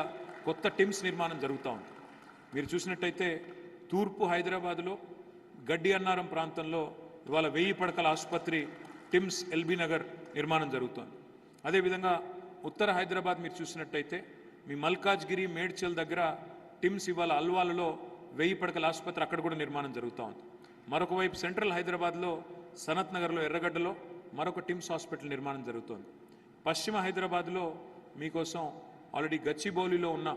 కొత్త టిమ్స్ నిర్మాణం జరుగుతూ ఉంది. మీరు చూసినట్టయితే తూర్పు హైదరాబాదులో గడ్డి అన్నారం ప్రాంతంలో ఇవాళ 1000 పడకల ఆసుపత్రి టిమ్స్ ఎల్బీ నగర్ నిర్మాణం జరుగుతోంది. అదేవిధంగా ఉత్తర హైదరాబాద్ మీరు చూసినట్టయితే మీ మల్కాజ్గిరి, మేడ్చల్ దగ్గర టిమ్స్ ఇవాళ అల్వాలలో 1000 పడకల ఆసుపత్రి అక్కడ కూడా నిర్మాణం జరుగుతూ ఉంది. మరొక వైపు సెంట్రల్ హైదరాబాద్లో సనత్ నగర్లో ఎర్రగడ్డలో మరొక టిమ్స్ హాస్పిటల్ నిర్మాణం జరుగుతోంది. పశ్చిమ హైదరాబాద్లో మీకోసం ఆల్రెడీ గచ్చిబౌలిలో ఉన్న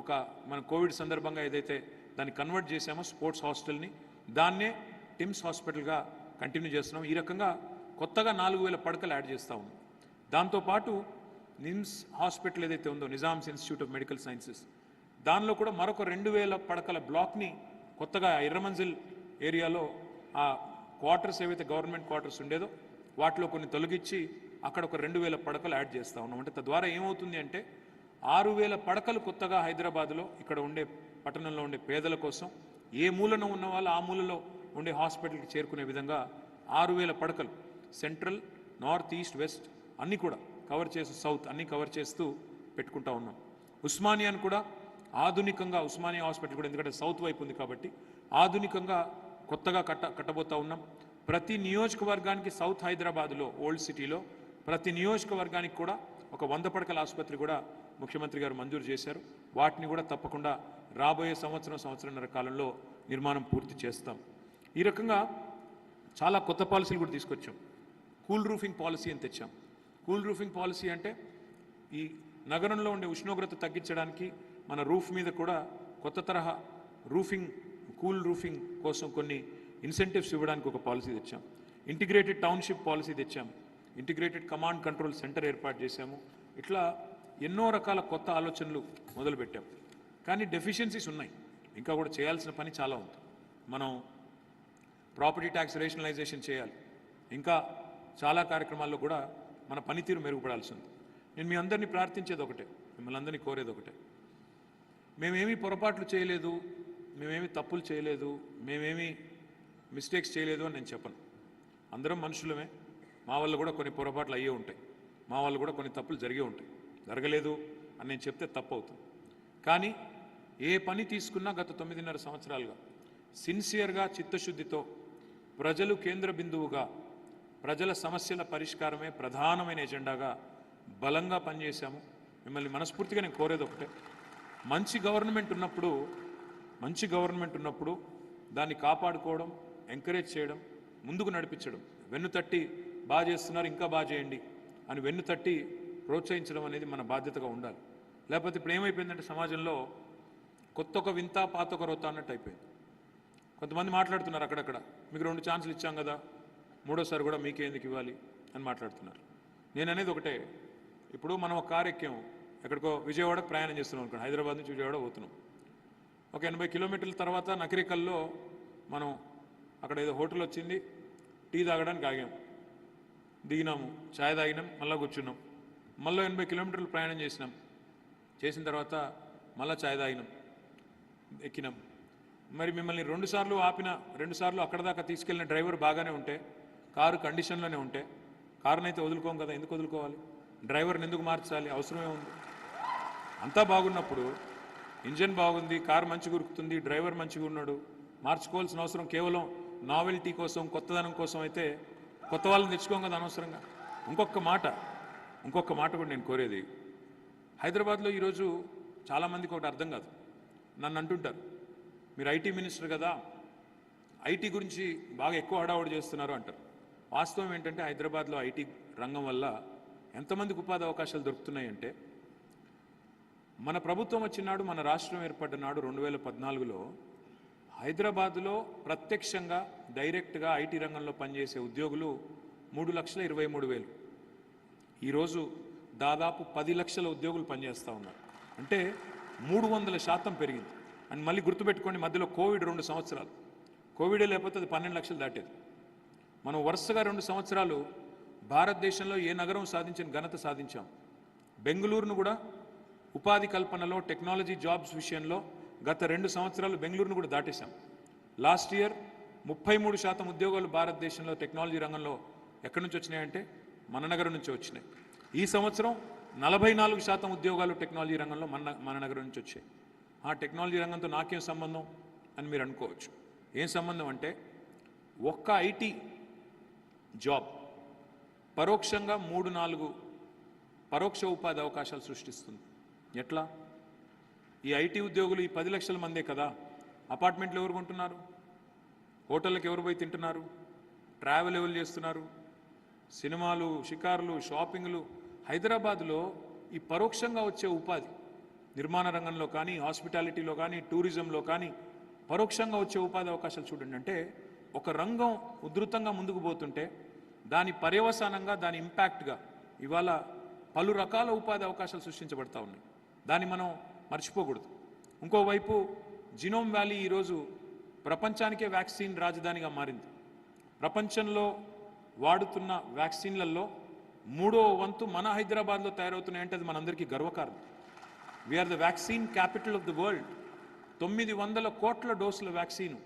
ఒక మన కోవిడ్ సందర్భంగా ఏదైతే దాన్ని కన్వర్ట్ చేశామో స్పోర్ట్స్ హాస్టల్ని, దాన్నే టిమ్స్ హాస్పిటల్గా కంటిన్యూ చేస్తున్నాం. ఈ రకంగా కొత్తగా 4000 పడకలు యాడ్ చేస్తూ ఉన్నాం. దాంతోపాటు నిమ్స్ హాస్పిటల్ ఏదైతే ఉందో Nizam's institute of medical sciences, దానిలో కూడా మరొక 2000 పడకల బ్లాక్ని కొత్తగా ఎర్రమంజిల్ ఏరియాలో ఆ క్వార్టర్స్ ఏవైతే గవర్నమెంట్ క్వార్టర్స్ ఉండేదో వాటిలో కొన్ని తొలగించి అక్కడ ఒక 2000 పడకలు యాడ్ చేస్తూ ఉన్నాం. అంటే తద్వారా ఏమవుతుంది అంటే 6000 పడకలు కొత్తగా హైదరాబాద్లో ఇక్కడ ఉండే పట్టణంలో ఉండే పేదల కోసం, ఏ మూలన ఉన్న వాళ్ళు ఆ మూలలో ఉండే హాస్పిటల్కి చేరుకునే విధంగా 6000 పడకలు సెంట్రల్, నార్త్, ఈస్ట్, వెస్ట్ అన్నీ కూడా కవర్ చేస్తూ, సౌత్ అన్నీ కవర్ చేస్తూ పెట్టుకుంటా ఉన్నాం. ఉస్మానియాను కూడా ఆధునికంగా, ఉస్మానియా హాస్పిటల్ కూడా ఎందుకంటే సౌత్ వైపు ఉంది కాబట్టి ఆధునికంగా కొత్తగా కట్టబోతా ఉన్నాం. ప్రతి నియోజకవర్గానికి సౌత్ హైదరాబాద్లో ఓల్డ్ సిటీలో ప్రతి నియోజకవర్గానికి కూడా ఒక 100 పడకల ఆసుపత్రి కూడా ముఖ్యమంత్రి గారు మంజూరు చేశారు. వాటిని కూడా తప్పకుండా రాబోయే సంవత్సరంన్నర కాలంలో నిర్మాణం పూర్తి చేస్తాం. ఈ రకంగా చాలా కొత్త పాలసీలు కూడా తీసుకొచ్చాం. కూల్ రూఫింగ్ పాలసీ అని తెచ్చాం. కూల్ రూఫింగ్ పాలసీ అంటే ఈ నగరంలో ఉండే ఉష్ణోగ్రత తగ్గించడానికి మన రూఫ్ మీద కూడా కొత్త తరహా రూఫింగ్, కూల్ రూఫింగ్ కోసం కొన్ని ఇన్సెంటివ్స్ ఇవ్వడానికి ఒక పాలసీ తెచ్చాం. ఇంటిగ్రేటెడ్ టౌన్షిప్ పాలసీ తెచ్చాం. ఇంటిగ్రేటెడ్ కమాండ్ కంట్రోల్ సెంటర్ ఏర్పాటు చేశాము. ఇట్లా ఎన్నో రకాల కొత్త ఆలోచనలు మొదలుపెట్టాం. కానీ డెఫిషియన్సీస్ ఉన్నాయి, ఇంకా కూడా చేయాల్సిన పని చాలా ఉంది. మనం ప్రాపర్టీ ట్యాక్స్ రేషనలైజేషన్ చేయాలి, ఇంకా చాలా కార్యక్రమాల్లో కూడా మన పనితీరు మెరుగుపడాల్సి ఉంది. నేను మీ అందరినీ ప్రార్థించేది ఒకటే, మిమ్మల్ని అందరినీ కోరేది ఒకటే, మేమేమీ పొరపాట్లు చేయలేదు, మేమేమీ తప్పులు చేయలేదు, మేమేమీ మిస్టేక్స్ చేయలేదు అని నేను చెప్పను. అందరం మనుషులమే, మా వల్ల కూడా కొన్ని పొరపాట్లు అయ్యే ఉంటాయి, మా వల్ల కూడా కొన్ని తప్పులు జరిగే ఉంటాయి. జరగలేదు అని నేను చెప్తే తప్పు అవుతుంది. కానీ ఏ పని తీసుకున్నా గత 9.5 సంవత్సరాలుగా సిన్సియర్గా, చిత్తశుద్ధితో, ప్రజలు కేంద్ర బిందువుగా, ప్రజల సమస్యల పరిష్కారమే ప్రధానమైన ఎజెండాగా బలంగా పనిచేశాము. మిమ్మల్ని మనస్ఫూర్తిగా నేను కోరేది ఒకటే, మంచి గవర్నమెంట్ ఉన్నప్పుడు దాన్ని కాపాడుకోవడం, ఎంకరేజ్ చేయడం, ముందుకు నడిపించడం, వెన్నుతట్టి బాగా చేస్తున్నారు ఇంకా బాగా చేయండి అని వెన్నుతట్టి ప్రోత్సహించడం అనేది మన బాధ్యతగా ఉండాలి. లేకపోతే ఇప్పుడు ఏమైపోయిందంటే సమాజంలో కొత్త ఒక వింత, పాత ఒక రొత్త అన్నట్టు అయిపోయింది. కొంతమంది మాట్లాడుతున్నారు అక్కడక్కడ, మీకు 2 ఛాన్సులు ఇచ్చాం కదా, మూడోసారి కూడా మీకే ఎందుకు ఇవ్వాలి అని మాట్లాడుతున్నారు. నేను అనేది ఒకటే, ఇప్పుడు మనం ఒక కారు ఎక్కాము, ఎక్కడికో విజయవాడకు ప్రయాణం చేస్తున్నాం అనుకోండి, హైదరాబాద్ నుంచి విజయవాడ పోతున్నాం. ఒక 80 కిలోమీటర్ల తర్వాత నకరికల్లో మనం అక్కడ ఏదో హోటల్ వచ్చింది, టీ తాగడానికి ఆగాం, దిగినాము, ఛాయ్ తాగినాం, మళ్ళీ కూర్చున్నాం, మళ్ళీ 80 కిలోమీటర్లు ప్రయాణం చేసిన తర్వాత మళ్ళీ ఛాయ్ తాగినాం, ఎక్కినాం. మరి మిమ్మల్ని 2 సార్లు ఆపిన, 2 సార్లు అక్కడ దాకా తీసుకెళ్ళిన డ్రైవర్ బాగానే ఉంటే, కారు కండిషన్లోనే ఉంటే, కారునైతే వదులుకోం కదా, ఎందుకు వదులుకోవాలి? డ్రైవర్ని ఎందుకు మార్చాలి? అవసరమే ఉంది. అంతా బాగున్నప్పుడు, ఇంజన్ బాగుంది, కారు మంచిగా ఉరుకుతుంది, డ్రైవర్ మంచిగా ఉన్నాడు, మార్చుకోవాల్సిన అవసరం కేవలం నావెల్టీ కోసం, కొత్తదనం కోసం అయితే కొత్త వాళ్ళని తెచ్చుకోం కదా అనవసరంగా. ఇంకొక మాట కూడా నేను కోరేది, హైదరాబాద్లో ఈరోజు చాలామందికి ఒకటి అర్థం కాదు. నన్ను అంటుంటారు, మీరు ఐటీ మినిస్టర్ కదా, ఐటీ గురించి బాగా ఎక్కువ హడావుడి చేస్తున్నారు అంటారు. వాస్తవం ఏంటంటే హైదరాబాద్లో ఐటీ రంగం వల్ల ఎంతమందికి ఉపాధి అవకాశాలు దొరుకుతున్నాయి అంటే, మన ప్రభుత్వం వచ్చినాడు, మన రాష్ట్రం ఏర్పడినాడు 2014లో హైదరాబాద్లో ప్రత్యక్షంగా, డైరెక్ట్గా ఐటీ రంగంలో పనిచేసే ఉద్యోగులు 3,23,000. ఈరోజు దాదాపు 10 లక్షల ఉద్యోగులు పనిచేస్తూ ఉన్నారు. అంటే 300% పెరిగింది. అని మళ్ళీ గుర్తుపెట్టుకోండి, మధ్యలో కోవిడ్ 2 సంవత్సరాలు, కోవిడే లేకపోతే అది 12 లక్షలు దాటేది. మనం వరుసగా 2 సంవత్సరాలు భారతదేశంలో ఏ నగరం సాధించిన ఘనత సాధించాం. బెంగళూరును కూడా ఉపాధి కల్పనలో, టెక్నాలజీ జాబ్స్ విషయంలో గత 2 సంవత్సరాలు బెంగళూరును కూడా దాటేశాం. లాస్ట్ ఇయర్ 33% ఉద్యోగాలు భారతదేశంలో టెక్నాలజీ రంగంలో ఎక్కడి నుంచి వచ్చినాయంటే మన నగరం నుంచి వచ్చినాయి. ఈ సంవత్సరం 44% ఉద్యోగాలు టెక్నాలజీ రంగంలో మన నగరం నుంచి వచ్చాయి. ఆ టెక్నాలజీ రంగంతో నాకేం సంబంధం అని మీరు అనుకోవచ్చు. ఏం సంబంధం అంటే, ఒక్క ఐటీ జాబ్ పరోక్షంగా 3-4 పరోక్ష ఉపాధి అవకాశాలు సృష్టిస్తుంది. ఎట్లా? ఈ ఐటీ ఉద్యోగులు ఈ 10 లక్షల మందే కదా, అపార్ట్మెంట్లు ఎవరు కొంటున్నారు, హోటళ్ళకి ఎవరు పోయి తింటున్నారు, ట్రావెల్ ఎవరు చేస్తున్నారు, సినిమాలు, షికారులు, షాపింగ్లు. హైదరాబాద్లో ఈ పరోక్షంగా వచ్చే ఉపాధి నిర్మాణ రంగంలో కానీ, హాస్పిటాలిటీలో కానీ, టూరిజంలో కానీ పరోక్షంగా వచ్చే ఉపాధి అవకాశాలు చూడండి. అంటే ఒక రంగం ఉధృతంగా ముందుకు పోతుంటే దాని పర్యవసానంగా, దాని ఇంపాక్ట్గా ఇవాళ పలు రకాల ఉపాధి అవకాశాలు సృష్టించబడతా ఉన్నాయి. దాన్ని మనం మర్చిపోకూడదు. ఇంకోవైపు జినోమ్ వ్యాలీ ఈరోజు ప్రపంచానికే వ్యాక్సిన్ రాజధానిగా మారింది. ప్రపంచంలో వాడుతున్న వ్యాక్సిన్లలో 3వ వంతు మన హైదరాబాద్లో తయారవుతున్నాయంటే అది మనందరికీ గర్వకారణం. We're the vaccine capital of the world. 900 కోట్ల డోసుల వ్యాక్సిన్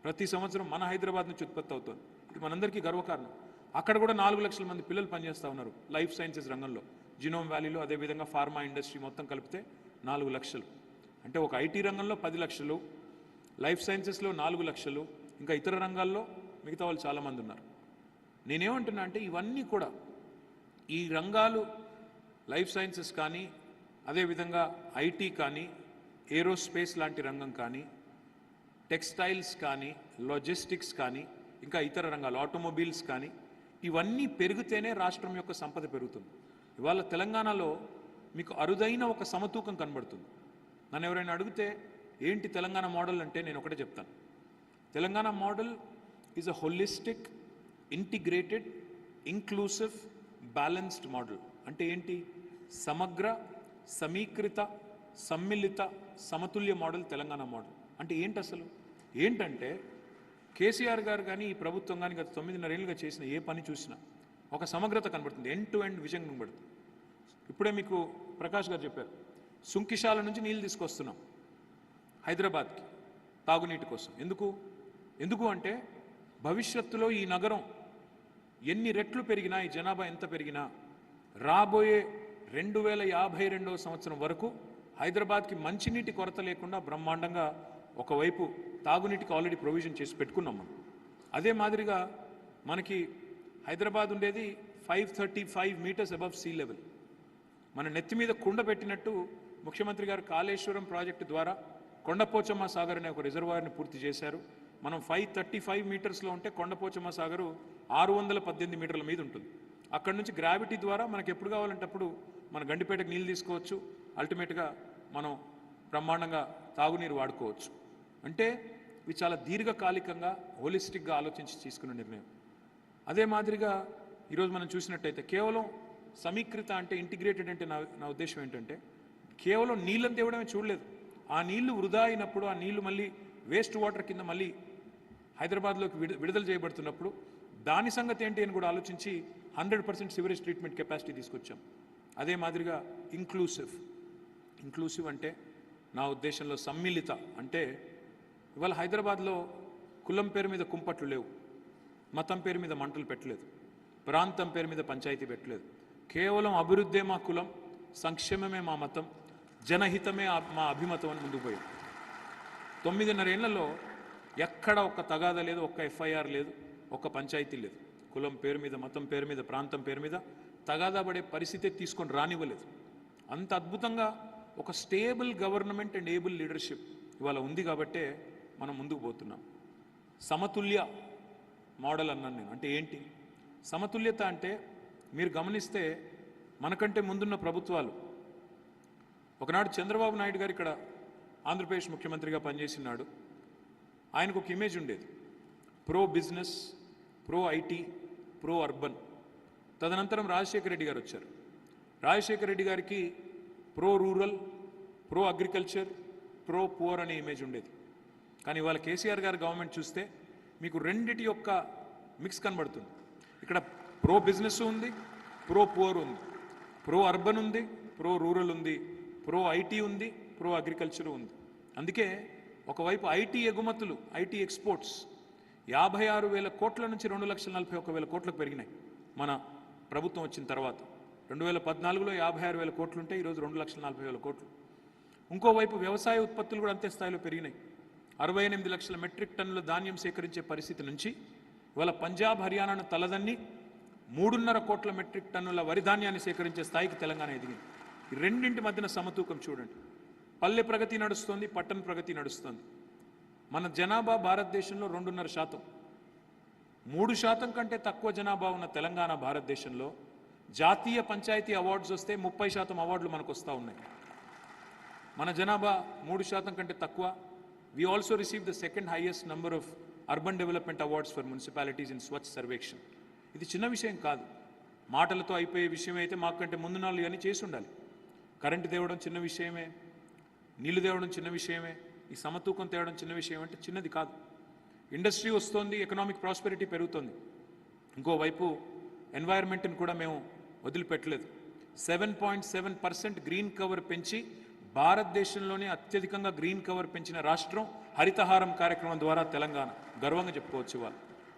ప్రతి సంవత్సరం మన హైదరాబాద్ నుంచి ఉత్పత్తి అవుతుంది. ఇది మనందరికీ గర్వకారణం. అక్కడ కూడా 4 లక్షల మంది పిల్లలు పనిచేస్తూ ఉన్నారు లైఫ్ సైన్సెస్ రంగంలో, జినోమ్ వ్యాలీలో. అదేవిధంగా ఫార్మా ఇండస్ట్రీ మొత్తం కలిపితే 4 లక్షలు. అంటే ఒక ఐటీ రంగంలో 10 లక్షలు, లైఫ్ సైన్సెస్లో 4 లక్షలు, ఇంకా ఇతర రంగాల్లో మిగతా వాళ్ళు చాలామంది ఉన్నారు. నేనేమంటున్నా అంటే ఇవన్నీ కూడా ఈ రంగాలు, లైఫ్ సైన్సెస్ కానీ, అదేవిధంగా ఐటీ కానీ, ఏరోస్పేస్ లాంటి రంగం కానీ, టెక్స్టైల్స్ కానీ, లాజిస్టిక్స్ కానీ, ఇంకా ఇతర రంగాలు, ఆటోమొబైల్స్ కానీ, ఇవన్నీ పెరిగితేనే రాష్ట్రం యొక్క సంపద పెరుగుతుంది. ఇవాళ తెలంగాణలో మీకు అరుదైన ఒక సమతూకం కనబడుతుంది. నన్ను ఎవరైనా అడిగితే ఏంటి తెలంగాణ మోడల్ అంటే నేను ఒకటే చెప్తాను. Telangana model is a holistic, integrated, inclusive, balanced model. అంటే ఏంటి? సమగ్ర, సమీకృత, సమ్మిళిత, సమతుల్య మోడల్ తెలంగాణ మోడల్. అంటే ఏంటి అసలు? ఏంటంటే కేసీఆర్ గారు కానీ ఈ ప్రభుత్వం కానీ గత 9.5 ఏళ్ళుగా చేసిన ఏ పని చూసినా ఒక సమగ్రత కనబడుతుంది, ఎండ్ టు ఎండ్ విజన్ కనబడుతుంది. ఇప్పుడే మీకు ప్రకాష్ గారు చెప్పారు, సుంకిశాల నుంచి నీళ్ళు తీసుకొస్తున్నాం హైదరాబాద్కి తాగునీటి కోసం. ఎందుకు అంటే భవిష్యత్తులో ఈ నగరం ఎన్ని రెట్లు పెరిగినా, ఈ జనాభా ఎంత పెరిగినా, రాబోయే 2052వ సంవత్సరం వరకు హైదరాబాద్కి మంచినీటి కొరత లేకుండా బ్రహ్మాండంగా ఒకవైపు తాగునీటికి ఆల్రెడీ ప్రొవిజన్ చేసి పెట్టుకున్నాం మనం. అదే మాదిరిగా మనకి హైదరాబాద్ ఉండేది 535 మీటర్స్ అబవ్ సీ లెవెల్. మన నెత్తి మీద కుండ పెట్టినట్టు ముఖ్యమంత్రి గారు కాళేశ్వరం ప్రాజెక్టు ద్వారా కొండపోచమ్మ సాగర్ అనే ఒక రిజర్వాయర్ని పూర్తి చేశారు. మనం 535 మీటర్స్లో ఉంటే కొండపోచమ్మ సాగరు 618 మీటర్ల మీద ఉంటుంది. అక్కడ నుంచి గ్రావిటీ ద్వారా మనకు ఎప్పుడు కావాలంటే అప్పుడు మన గండిపేటకు నీళ్ళు తీసుకోవచ్చు. అల్టిమేట్గా మనం బ్రహ్మాండంగా తాగునీరు వాడుకోవచ్చు. అంటే ఇవి చాలా దీర్ఘకాలికంగా, హోలిస్టిక్గా ఆలోచించి తీసుకున్న నిర్ణయం. అదే మాదిరిగా ఈరోజు మనం చూసినట్టయితే కేవలం సమీకృత అంటే, ఇంటిగ్రేటెడ్ అంటే నా ఉద్దేశం ఏంటంటే కేవలం నీళ్ళని తేవడమే చూడలేదు. ఆ నీళ్లు వృధా అయినప్పుడు, ఆ నీళ్లు మళ్ళీ వేస్ట్ వాటర్ కింద మళ్ళీ హైదరాబాద్లోకి విడుదల చేయబడుతున్నప్పుడు దాని సంగతి ఏంటి అని కూడా ఆలోచించి 100% సివరేజ్ ట్రీట్మెంట్ కెపాసిటీ తీసుకొచ్చాం. అదే మాదిరిగా ఇంక్లూసివ్ అంటే నా ఉద్దేశంలో సమ్మిళిత అంటే ఇవాళ హైదరాబాద్లో కులం పేరు మీద కుంపట్లు లేవు, మతం పేరు మీద మంటలు పెట్టలేదు, ప్రాంతం పేరు మీద పంచాయతీ పెట్టలేదు. కేవలం అభివృద్ధే మా కులం, సంక్షేమమే మా మతం, జనహితమే మా అభిమతం అని ముందుకు పోయింది. 9.5 ఏళ్లలో ఎక్కడ ఒక్క తగాదా లేదు, ఒక్క ఎఫ్ఐఆర్ లేదు, ఒక్క పంచాయతీ లేదు. కులం పేరు మీద, మతం పేరు మీద, ప్రాంతం పేరు మీద తగాదా పడే పరిస్థితి తీసుకొని రానివ్వలేదు. అంత అద్భుతంగా ఒక stable government and able leadership ఇవాళ ఉంది కాబట్టే మనం ముందుకు పోతున్నాం. సమతుల్య మోడల్ అన్నాను నేను. అంటే ఏంటి సమతుల్యత అంటే? మీరు గమనిస్తే మనకంటే ముందున్న ప్రభుత్వాలు, ఒకనాడు చంద్రబాబు నాయుడు గారు ఇక్కడ ఆంధ్రప్రదేశ్ ముఖ్యమంత్రిగా పనిచేసినాడు. ఆయనకు ఒక ఇమేజ్ ఉండేది, pro business, pro IT, pro urban. తదనంతరం రాజశేఖర రెడ్డి గారు వచ్చారు. రాజశేఖర రెడ్డి గారికి pro rural, pro agriculture, pro poor అనే ఇమేజ్ ఉండేది. కానీ ఇవాళ కేసీఆర్ గారు గవర్నమెంట్ చూస్తే మీకు రెండిటి యొక్క మిక్స్ కనబడుతుంది. ఇక్కడ ప్రో బిజినెస్ ఉంది, ప్రో పువర్ ఉంది, ప్రో అర్బన్ ఉంది, ప్రో రూరల్ ఉంది, ప్రో ఐటీ ఉంది, ప్రో అగ్రికల్చర్ ఉంది. అందుకే ఒకవైపు ఐటీ ఎగుమతులు, ఐటీ ఎక్స్పోర్ట్స్ 56,000 కోట్ల నుంచి 2,41,000 కోట్లకు పెరిగినాయి మన ప్రభుత్వం వచ్చిన తర్వాత. 2014లో 56,000 కోట్లు ఉంటే ఈరోజు 2,40,000 కోట్లు. ఇంకోవైపు వ్యవసాయ ఉత్పత్తులు కూడా అంతే స్థాయిలో పెరిగినాయి. 68 లక్షల మెట్రిక్ టన్నుల ధాన్యం సేకరించే పరిస్థితి నుంచి ఇవాళ పంజాబ్, హర్యానాను తలదన్ని 3.5 కోట్ల మెట్రిక్ టన్నుల వరి ధాన్యాన్ని సేకరించే స్థాయికి తెలంగాణ ఎదిగింది. ఈ రెండింటి మధ్యన సమతూకం చూడండి. పల్లె ప్రగతి నడుస్తుంది, పట్టణ ప్రగతి నడుస్తుంది. మన జనాభా భారతదేశంలో 2.5%. 3% కంటే తక్కువ జనాభా ఉన్న తెలంగాణ భారతదేశంలో జాతీయ పంచాయతీ అవార్డ్స్ వస్తే 30% అవార్డులు మనకు వస్తూ ఉన్నాయి. మన జనాభా 3% కంటే తక్కువ. We also received the second highest number of urban development awards for municipalities in Swachh Sarvekshan. ఇది చిన్న విషయం కాదు, మాటలతో అయిపోయే విషయం అయితే మాకంటే ముందు నాలుగు అని చేసి ఉండాలి. కరెంటు తేవడం చిన్న విషయమే, నీళ్లు తేవడం చిన్న విషయమే, ఈ సమతూకం తేవడం చిన్న విషయం అంటే చిన్నది కాదు. ఇండస్ట్రీ వస్తుంది, ఎకనామిక్ ప్రాస్పెరిటీ పెరుగుతుంది. ఇంకోవైపు ఎన్వైర్న్మెంట్ని కూడా మేము వదిలిపెట్టలేదు. 7.7% గ్రీన్ కవర్ పెంచి భారతదేశంలోనే అత్యధికంగా గ్రీన్ కవర్ పెంచిన రాష్ట్రం హరితహారం కార్యక్రమం ద్వారా తెలంగాణ. గర్వంగా చెప్పుకోవచ్చు. వాళ్ళు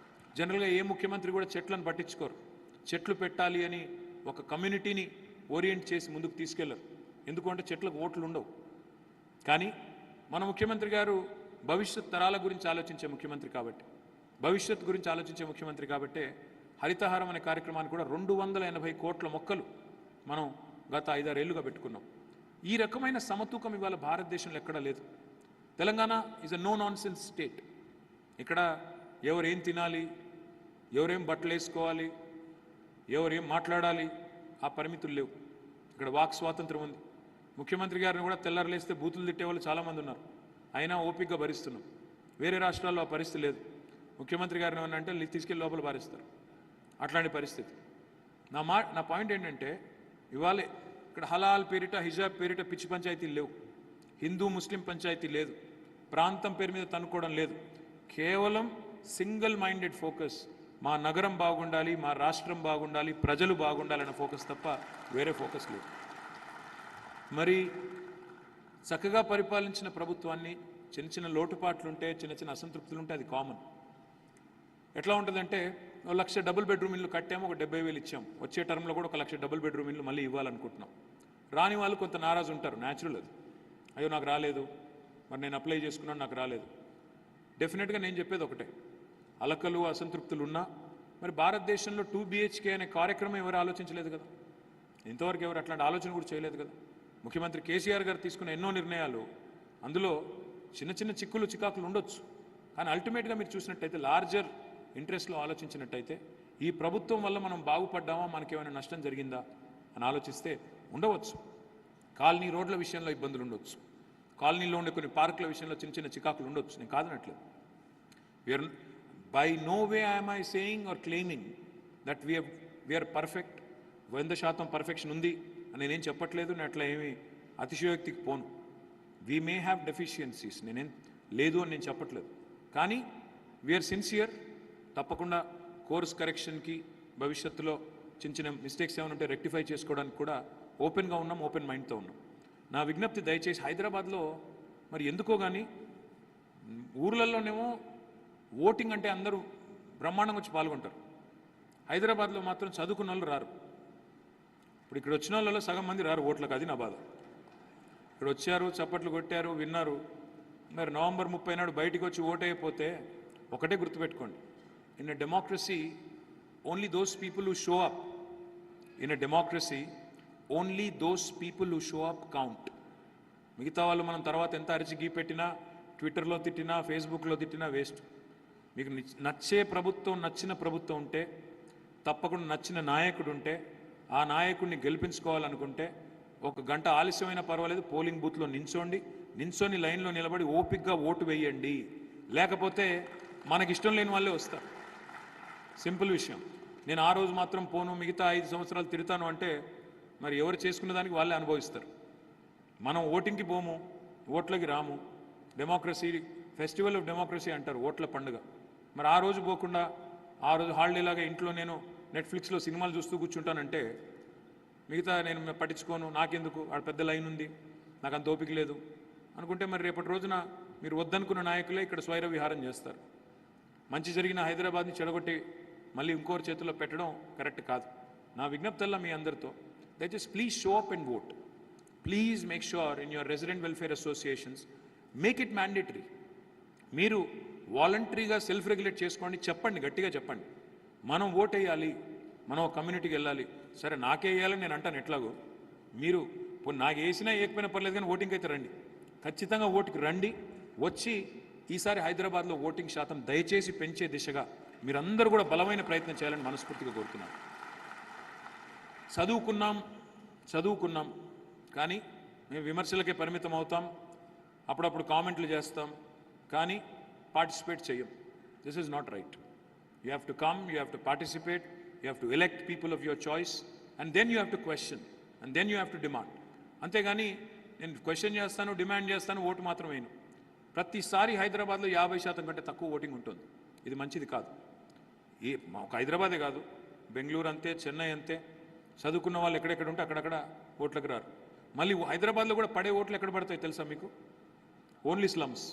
జనరల్గా ఏ ముఖ్యమంత్రి కూడా చెట్లను పట్టించుకోరు. చెట్లు పెట్టాలి అని ఒక కమ్యూనిటీని ఓరియంట్ చేసి ముందుకు తీసుకెళ్లరు. ఎందుకంటే చెట్లకు ఓట్లు ఉండవు. కానీ మన ముఖ్యమంత్రి గారు భవిష్యత్ తరాల గురించి ఆలోచించే ముఖ్యమంత్రి కాబట్టి, భవిష్యత్ గురించి ఆలోచించే ముఖ్యమంత్రి కాబట్టే హరితహారం అనే కార్యక్రమాన్ని కూడా 280 కోట్ల మొక్కలు మనం గత 5-6 ఏళ్లుగా పెట్టుకున్నాం. ఈ రకమైన సమతూకం ఇవాళ భారతదేశంలో ఎక్కడా లేదు. Telangana is a no nonsense state. ఇక్కడ ఎవరేం తినాలి, ఎవరేం బట్టలు వేసుకోవాలి, ఎవరేం మాట్లాడాలి ఆ పరిమితులు లేవు. ఇక్కడ వాక్ స్వాతంత్రం ఉంది. ముఖ్యమంత్రి గారిని కూడా తెల్లారలేస్తే బూతులు తిట్టే వాళ్ళు చాలామంది ఉన్నారు. అయినా ఓపికగా భరిస్తున్నాం. వేరే రాష్ట్రాల్లో ఆ పరిస్థితి లేదు. ముఖ్యమంత్రి గారిని ఏమన్నా అంటే తీసుకెళ్ళి లోపల పారేస్తారు. అట్లాంటి పరిస్థితి. నా పాయింట్ ఏంటంటే ఇవాళ ఇక్కడ హలాల్ పేరిట, హిజాబ్ పేరిట పిచ్చి పంచాయతీలు లేవు. హిందూ ముస్లిం పంచాయతీ లేదు. ప్రాంతం పేరు మీద తనుకోవడం లేదు. కేవలం సింగిల్ మైండెడ్ ఫోకస్, మా నగరం బాగుండాలి, మా రాష్ట్రం బాగుండాలి, ప్రజలు బాగుండాలన్న ఫోకస్ తప్ప వేరే ఫోకస్ లేదు. మరి చక్కగా పరిపాలించిన ప్రభుత్వాన్ని చిన్న చిన్న లోటుపాట్లుంటే, చిన్న చిన్న అసంతృప్తులుంటే అది కామన్. ఎట్లా ఉంటుందంటే 1,00,000 డబుల్ బెడ్రూమ్ ఇల్లు కట్టాము, ఒక 70,000 ఇచ్చాం. వచ్చే టర్మ్లో కూడా 1,00,000 డబుల్ బెడ్రూమ్ ఇల్లు మళ్ళీ ఇవ్వాలనుకుంటున్నాం. రాని వాళ్ళు కొంత నారాజు ఉంటారు, న్యాచురల్ అది. అయ్యో నాకు రాలేదు, మరి నేను అప్లై చేసుకున్నాను నాకు రాలేదు. డెఫినెట్గా నేను చెప్పేది ఒకటే, అలకలు అసంతృప్తులు ఉన్నా మరి భారతదేశంలో 2 BHK అనే కార్యక్రమం ఎవరు ఆలోచించలేదు కదా. ఇంతవరకు ఎవరు అట్లాంటి ఆలోచన కూడా చేయలేదు కదా. ముఖ్యమంత్రి కేసీఆర్ గారు తీసుకున్న ఎన్నో నిర్ణయాలు, అందులో చిన్న చిన్న చిక్కులు చికాకులు ఉండొచ్చు. కానీ అల్టిమేట్గా మీరు చూసినట్టయితే లార్జర్ ఇంట్రెస్ట్లో ఆలోచించినట్టయితే ఈ ప్రభుత్వం వల్ల మనం బాగుపడ్డామా, మనకేమైనా నష్టం జరిగిందా అని ఆలోచిస్తే ఉండవచ్చు. కాలనీ రోడ్ల విషయంలో ఇబ్బందులు ఉండొచ్చు, కాలనీలో ఉండే కొన్ని పార్కుల విషయంలో చిన్న చిన్న చికాకులు ఉండొచ్చు, నేను కాదనట్లేదు. We're by no way I'm I saying or claiming that we're perfect. 100% perfection ఉంది అని నేనేం చెప్పట్లేదు, నేను అట్లా ఏమీ అతిశయోక్తికి పోను. వీ మే హ్యావ్ డెఫిషియన్సీస్, నేనేం లేదు అని నేను చెప్పట్లేదు. కానీ వీఆర్ సిన్సియర్. తప్పకుండా కోర్స్ కరెక్షన్కి భవిష్యత్తులో చిన్న చిన్న మిస్టేక్స్ ఏమైనా ఉంటే రెక్టిఫై చేసుకోవడానికి కూడా ఓపెన్గా ఉన్నాం, ఓపెన్ మైండ్తో ఉన్నాం. నా విజ్ఞప్తి దయచేసి హైదరాబాద్లో మరి ఎందుకో కానీ ఊర్లలోనేమో ఓటింగ్ అంటే అందరూ బ్రహ్మాండంగా వచ్చి పాల్గొంటారు. హైదరాబాద్లో మాత్రం చదువుకున్న వాళ్ళు రారు. ఇప్పుడు ఇక్కడ వచ్చిన వాళ్ళలో సగం మంది రారు ఓట్లకు, అది నా బాధ. ఇక్కడ వచ్చారు, చప్పట్లు కొట్టారు, విన్నారు. మరి నవంబర్ 30 నాడు బయటికి వచ్చి ఓటైపోతే ఒకటే గుర్తుపెట్టుకోండి, in a democracy only those people who show up. In a democracy only those people who show up count. మిగతా వాళ్ళు మనం తర్వాత ఎంత అరిచి గీ పెట్టినా, ట్విట్టర్లో తిట్టినా, ఫేస్బుక్లో తిట్టినా వేస్ట్. మీకు నచ్చే ప్రభుత్వం, నచ్చిన ప్రభుత్వం ఉంటే, తప్పకుండా నచ్చిన నాయకుడు ఉంటే, ఆ నాయకుడిని గెలిపించుకోవాలనుకుంటే 1 గంట ఆలస్యమైనా పర్వాలేదు, పోలింగ్ బూత్లో నించొని లైన్లో నిలబడి ఓపిక్గా ఓటు వేయండి. లేకపోతే మనకి ఇష్టం లేని వాళ్ళే వస్తారు. సింపుల్ విషయం. నేను ఆ రోజు మాత్రం పోను, మిగతా 5 సంవత్సరాలు తిడతాను అంటే మరి ఎవరు చేసుకున్న దానికి వాళ్ళే అనుభవిస్తారు. మనం ఓటింగ్కి పోము, ఓట్లకి రాము. డెమోక్రసీ, ఫెస్టివల్ ఆఫ్ డెమోక్రసీ అంటారు, ఓట్ల పండుగ. మరి ఆ రోజు పోకుండా ఆ రోజు హాలిడేలాగా ఇంట్లో నేను నెట్ఫ్లిక్స్లో సినిమాలు చూస్తూ కూర్చుంటానంటే మిగతా నేను పట్టించుకోను, నాకెందుకు, ఆడ పెద్ద లైన్ ఉంది, నాకు అంత ఓపిక లేదు అనుకుంటే మరి రేపటి రోజున మీరు వద్దనుకున్న నాయకులే ఇక్కడ స్వైర విహారం చేస్తారు. మంచి జరిగిన హైదరాబాద్ని చెడగొట్టి మళ్ళీ ఇంకోరి చేతుల్లో పెట్టడం కరెక్ట్ కాదు. నా విజ్ఞప్తల్లా మీ అందరితో దయచేసి please show up and vote. Please make sure in your resident welfare associations make it mandatory. మీరు వాలంటరీగా సెల్ఫ్ రెగ్యులేట్ చేసుకోండి, చెప్పండి, గట్టిగా చెప్పండి. మనం ఓట్ వేయాలి, మనం ఒక కమ్యూనిటీకి వెళ్ళాలి. సరే నాకే వేయాలని నేను అంటాను, ఎట్లాగో మీరు నాకు వేసినా వేయకపోయినా పర్లేదు కానీ ఓటింగ్కి అయితే రండి. ఖచ్చితంగా ఓటుకి రండి. వచ్చి ఈసారి హైదరాబాద్లో ఓటింగ్ శాతం దయచేసి పెంచే దిశగా మీరందరూ కూడా బలమైన ప్రయత్నం చేయాలని మనస్ఫూర్తిగా కోరుతున్నాను. చదువుకున్నాం కానీ మేము విమర్శలకే పరిమితం అవుతాం, అప్పుడప్పుడు కామెంట్లు చేస్తాం, కానీ పార్టిసిపేట్ చేయం. This is not right. You have to come, you have to participate, you have to elect people of your choice, and then you have to question, and then you have to demand. అంతేగాని నేను question చేస్తాను, demand చేస్తాను, vote మాత్రం వేయను. ప్రతిసారి హైదరాబాద్లో 50% కంటే తక్కువ ఓటింగ్ ఉంటుంది. ఇది మంచిది కాదు. ఒక హైదరాబాదే కాదు, బెంగళూరు అంతే, చెన్నై అంతే. చదువుకున్న వాళ్ళు ఎక్కడెక్కడ ఉంటే అక్కడక్కడ ఓట్లకు రారు. మళ్ళీ హైదరాబాద్లో కూడా పడే ఓట్లు ఎక్కడ పడతాయి తెలుసా మీకు? Only slums.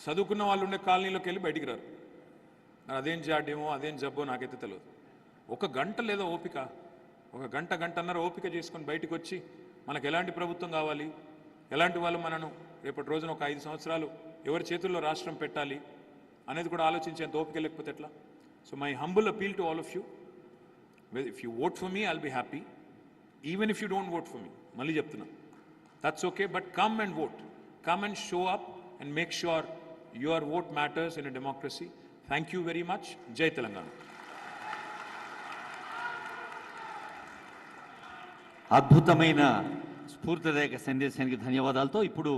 చదువుకున్న వాళ్ళు ఉండే కాలనీలోకి వెళ్ళి బయటికి రారు. అదేం జాడ్యమో అదేం జబ్బో నాకైతే తెలియదు. ఒక గంట లేదా ఓపిక, ఒక గంటన్నర ఓపిక చేసుకొని బయటకు వచ్చి మనకు ఎలాంటి ప్రభుత్వం కావాలి, ఎలాంటి వాళ్ళు మనను రేపటి రోజున ఒక 5 సంవత్సరాలు ఎవరి చేతుల్లో రాష్ట్రం పెట్టాలి అనేది కూడా ఆలోచించేంత ఓపిక లేకపోతే ఎట్లా? So my humble appeal to all of you, if you vote for me I'll be happy, even if you don't vote for me. మళ్ళీ చెప్తున్నా, that's okay, but come and vote, come and show up and make sure your vote matters in a democracy. Thank you very much. జై తెలంగాణ. అద్భుతమైన స్ఫూర్తిదాయక సందేశానికి ధన్యవాదాలతో ఇప్పుడు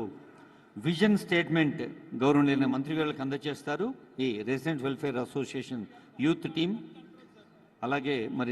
vision statement గౌరవనీయ మంత్రి గారికి అందజేస్తారు ఈ resident welfare association youth team. అలాగే మరి